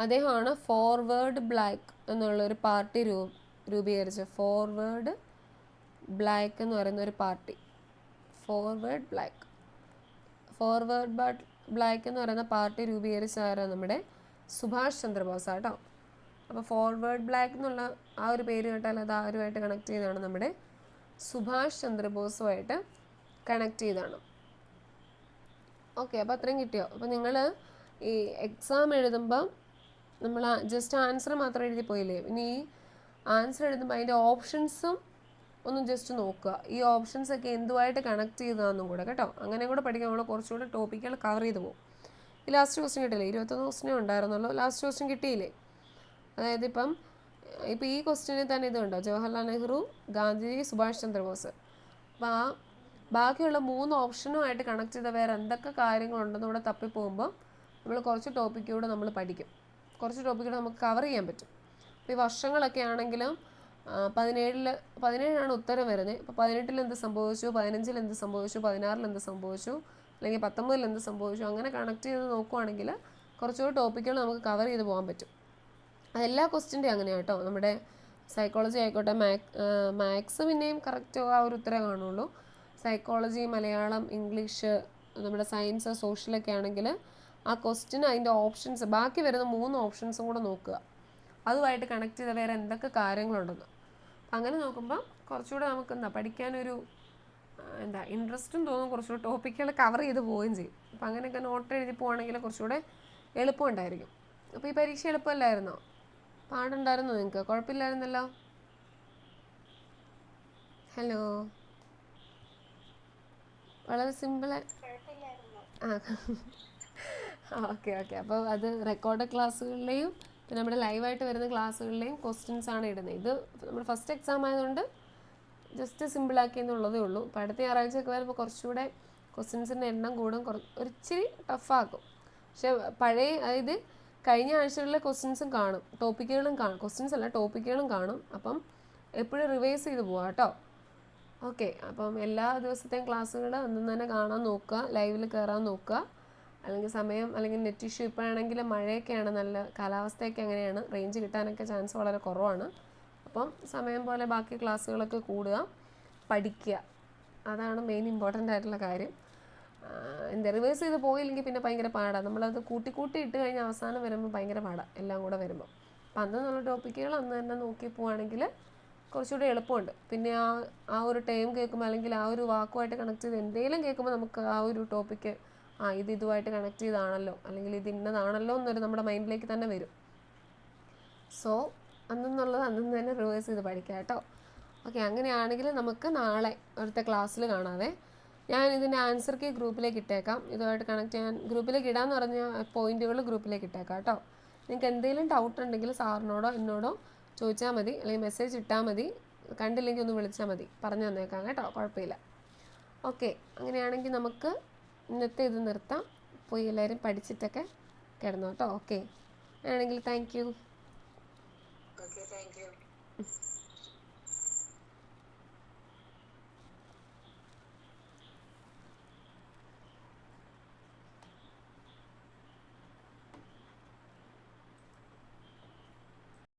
അദ്ദേഹമാണ് ഫോർവേഡ് ബ്ലാക്ക് എന്നുള്ളൊരു പാർട്ടി രൂപീകരിച്ചത്. ഫോർവേഡ് ബ്ലാക്ക് എന്ന് പറയുന്ന ഒരു പാർട്ടി. ഫോർവേഡ് ബ്ലാക്ക് എന്ന് പറയുന്ന പാർട്ടി രൂപീകരിച്ച ആരാണ്? നമ്മുടെ സുഭാഷ് ചന്ദ്രബോസ് കേട്ടോ. അപ്പോൾ ഫോർവേഡ് ബ്ലാക്ക് എന്നുള്ള ആ ഒരു പേര് കേട്ടാൽ അത് ആരുമായിട്ട് കണക്ട് ചെയ്താണ്? നമ്മുടെ സുഭാഷ് ചന്ദ്രബോസുമായിട്ട് കണക്ട് ചെയ്താണ്. ഓക്കെ, അപ്പോൾ അത്രയും കിട്ടിയോ? അപ്പോൾ നിങ്ങൾ ഈ എക്സാം എഴുതുമ്പം നമ്മൾ ജസ്റ്റ് ആൻസർ മാത്രം എഴുതി പോയില്ലേ, ഇനി ഈ ആൻസർ എഴുതുമ്പോൾ അതിൻ്റെ ഓപ്ഷൻസും ഒന്ന് ജസ്റ്റ് നോക്കുക. ഈ ഓപ്ഷൻസ് ഒക്കെ എന്തുമായിട്ട് കണക്ട് ചെയ്തതാണെന്നും കൂടെ കേട്ടോ. അങ്ങനെ കൂടെ പഠിക്കാൻ നമ്മൾ കുറച്ചുകൂടെ ടോപ്പിക്കുകൾ കവർ ചെയ്ത് പോകും. ഈ ലാസ്റ്റ് ക്വസ്റ്റ്യൻ കിട്ടിയില്ലേ? 21 ക്വസ്റ്റ്യനേ ഉണ്ടായിരുന്നുള്ളൂ. ലാസ്റ്റ് ക്വസ്റ്റ്യൻ കിട്ടിയില്ലേ? അതായത് ഇപ്പം ഈ ക്വസ്റ്റ്യനിൽ തന്നെ ഇതുണ്ടോ? ജവഹർലാൽ നെഹ്റു, ഗാന്ധിജി, സുഭാഷ് ചന്ദ്രബോസ്. അപ്പോൾ ആ ബാക്കിയുള്ള 3 ഓപ്ഷനുമായിട്ട് കണക്ട് ചെയ്ത വേറെ എന്തൊക്കെ കാര്യങ്ങളുണ്ടെന്ന് ഇവിടെ തപ്പിപ്പോകുമ്പോൾ നമ്മൾ കുറച്ച് ടോപ്പിക്കൂടെ നമ്മൾ പഠിക്കും. കുറച്ച് ടോപ്പിക്കൂടെ നമുക്ക് കവർ ചെയ്യാൻ പറ്റും. അപ്പോൾ ഈ വർഷങ്ങളൊക്കെ ആണെങ്കിലും 17 ഉത്തരം വരുന്നത്. ഇപ്പോൾ 18 എന്ത് സംഭവിച്ചു, 15 എന്ത് സംഭവിച്ചു, 16 എന്ത് സംഭവിച്ചു, അല്ലെങ്കിൽ 19 എന്ത് സംഭവിച്ചു, അങ്ങനെ കണക്ട് ചെയ്ത് നോക്കുവാണെങ്കിൽ കുറച്ചുകൂടി ടോപ്പിക്കുകൾ നമുക്ക് കവർ ചെയ്ത് പോകാൻ പറ്റും. അതെല്ലാ ക്വസ്റ്റ്യൻ്റെ അങ്ങനെയാണ് കേട്ടോ. നമ്മുടെ സൈക്കോളജി ആയിക്കോട്ടെ, മാത്സ് പിന്നെയും കറക്റ്റ് ആ ഒരു ഉത്തരം കാണുള്ളൂ. സൈക്കോളജി, മലയാളം, ഇംഗ്ലീഷ്, നമ്മുടെ സയൻസ്, സോഷ്യലൊക്കെ ആണെങ്കിൽ ആ ക്വസ്റ്റ്യൻ അതിൻ്റെ ഓപ്ഷൻസ് ബാക്കി വരുന്ന 3 ഓപ്ഷൻസും കൂടെ നോക്കുക. അതുമായിട്ട് കണക്ട് ചെയ്ത വേറെ എന്തൊക്കെ കാര്യങ്ങളുണ്ടെന്ന്. അങ്ങനെ നോക്കുമ്പോൾ കുറച്ചുകൂടെ നമുക്ക് പഠിക്കാനൊരു ഇൻട്രസ്റ്റും തോന്നും, കുറച്ചുകൂടെ ടോപ്പിക്കുകൾ കവർ ചെയ്ത് പോവുകയും ചെയ്യും. അപ്പോൾ അങ്ങനെയൊക്കെ നോട്ട് എഴുതി പോവുകയാണെങ്കിൽ കുറച്ചുകൂടെ എളുപ്പമുണ്ടായിരിക്കും. അപ്പോൾ ഈ പരീക്ഷ എളുപ്പമല്ലായിരുന്നോ? പാടുണ്ടായിരുന്നോ നിങ്ങൾക്ക്? കുഴപ്പമില്ലായിരുന്നല്ലോ. ഹലോ, വളരെ സിമ്പിളായി. ഓക്കെ. അപ്പോൾ അത് റെക്കോർഡ് ക്ലാസ്സുകളിലെയും പിന്നെ നമ്മുടെ ലൈവായിട്ട് വരുന്ന ക്ലാസ്സുകളിലെയും ക്വസ്റ്റ്യൻസ് ആണ് ഇടുന്നത്. ഇത് നമ്മുടെ ഫസ്റ്റ് എക്സാം ആയതുകൊണ്ട് ജസ്റ്റ് സിമ്പിളാക്കി എന്നുള്ളതേ ഉള്ളൂ. ഇപ്പോൾ അടുത്ത ഞായറാഴ്ചയൊക്കെ വരുമ്പോൾ കുറച്ചുകൂടെ ക്വസ്റ്റ്യൻസിൻ്റെ എണ്ണം കൂടും, ഒരിച്ചിരി ടഫാക്കും. പക്ഷേ അതായത് കഴിഞ്ഞ ആഴ്ചകളിലെ ക്വസ്റ്റ്യൻസും കാണും, ടോപ്പിക്കുകളും കാണും. ക്വസ്റ്റ്യൻസ് അല്ല, ടോപ്പിക്കുകളും കാണും. അപ്പം എപ്പോഴും റിവൈസ് ചെയ്ത് പോവാം കേട്ടോ. ഓക്കെ, അപ്പം എല്ലാ ദിവസത്തെയും ക്ലാസ്സുകൾ അന്ന് തന്നെ കാണാൻ നോക്കുക, ലൈവിൽ കയറാൻ നോക്കുക. അല്ലെങ്കിൽ നെറ്റ് ഇഷ്യൂ ഇപ്പോഴാണെങ്കിൽ മഴയൊക്കെയാണ്, നല്ല കാലാവസ്ഥയൊക്കെ അങ്ങനെയാണ്, റേഞ്ച് കിട്ടാനൊക്കെ ചാൻസ് വളരെ കുറവാണ്. അപ്പം സമയം പോലെ ബാക്കി ക്ലാസ്സുകളൊക്കെ കൂടുക, പഠിക്കുക. അതാണ് മെയിൻ ഇമ്പോർട്ടൻ്റ് ആയിട്ടുള്ള കാര്യം. റിവേഴ്സ് ചെയ്ത് പോയില്ലെങ്കിൽ പിന്നെ ഭയങ്കര പാടാണ്. നമ്മളത് കൂട്ടി ഇട്ട് കഴിഞ്ഞാൽ അവസാനം വരുമ്പോൾ ഭയങ്കര പാടാണ് എല്ലാം കൂടെ വരുമ്പോൾ. അപ്പം അന്ന് നമ്മൾ ടോപ്പിക്കുകൾ അന്ന് തന്നെ നോക്കി പോവുകയാണെങ്കിൽ കുറച്ചുകൂടി എളുപ്പമുണ്ട്. പിന്നെ ആ ഒരു ടൈം കേൾക്കുമ്പോൾ അല്ലെങ്കിൽ ആ ഒരു വാക്കുമായിട്ട് കണക്ട് ചെയ്ത് എന്തെങ്കിലും കേൾക്കുമ്പോൾ നമുക്ക് ആ ഒരു ടോപ്പിക്ക് ഇതുമായിട്ട് കണക്ട് ചെയ്താണല്ലോ, അല്ലെങ്കിൽ ഇത് ഇന്നതാണല്ലോ എന്നൊരു നമ്മുടെ മൈൻഡിലേക്ക് തന്നെ വരും. സോ അന്നെന്നുള്ളത് അന്നു തന്നെ റിവേഴ്സ് ചെയ്ത് പഠിക്കാം കേട്ടോ. ഓക്കെ, അങ്ങനെയാണെങ്കിൽ നമുക്ക് നാളെ അടുത്ത ക്ലാസ്സിൽ കാണാവേ. ഞാൻ ഇതിൻ്റെ ആൻസർ കീ ഗ്രൂപ്പിലേക്ക് ഇട്ടേക്കാം. ഇതുമായിട്ട് കണക്ട് ചെയ്യാൻ ഗ്രൂപ്പിലേക്ക് ഇടാമെന്ന് പറഞ്ഞ പോയിന്റുകൾ ഗ്രൂപ്പിലേക്ക് ഇട്ടേക്കാം കേട്ടോ. നിങ്ങൾക്ക് എന്തെങ്കിലും ഡൗട്ട് ഉണ്ടെങ്കിൽ സാറിനോടോ എന്നോടോ ചോദിച്ചാൽ മതി, അല്ലെങ്കിൽ മെസ്സേജ് ഇട്ടാൽ മതി. കണ്ടില്ലെങ്കിൽ ഒന്ന് വിളിച്ചാൽ മതി, പറഞ്ഞു തന്നേക്കാം കേട്ടോ, കുഴപ്പമില്ല. ഓക്കെ, അങ്ങനെയാണെങ്കിൽ നമുക്ക് ഇന്നത്തെ ഇത് നിർത്താം. പോയി എല്ലാവരും പഠിച്ചിട്ടൊക്കെ കിടന്നു കേട്ടോ. ഓക്കെ ആണെങ്കിൽ താങ്ക് യു.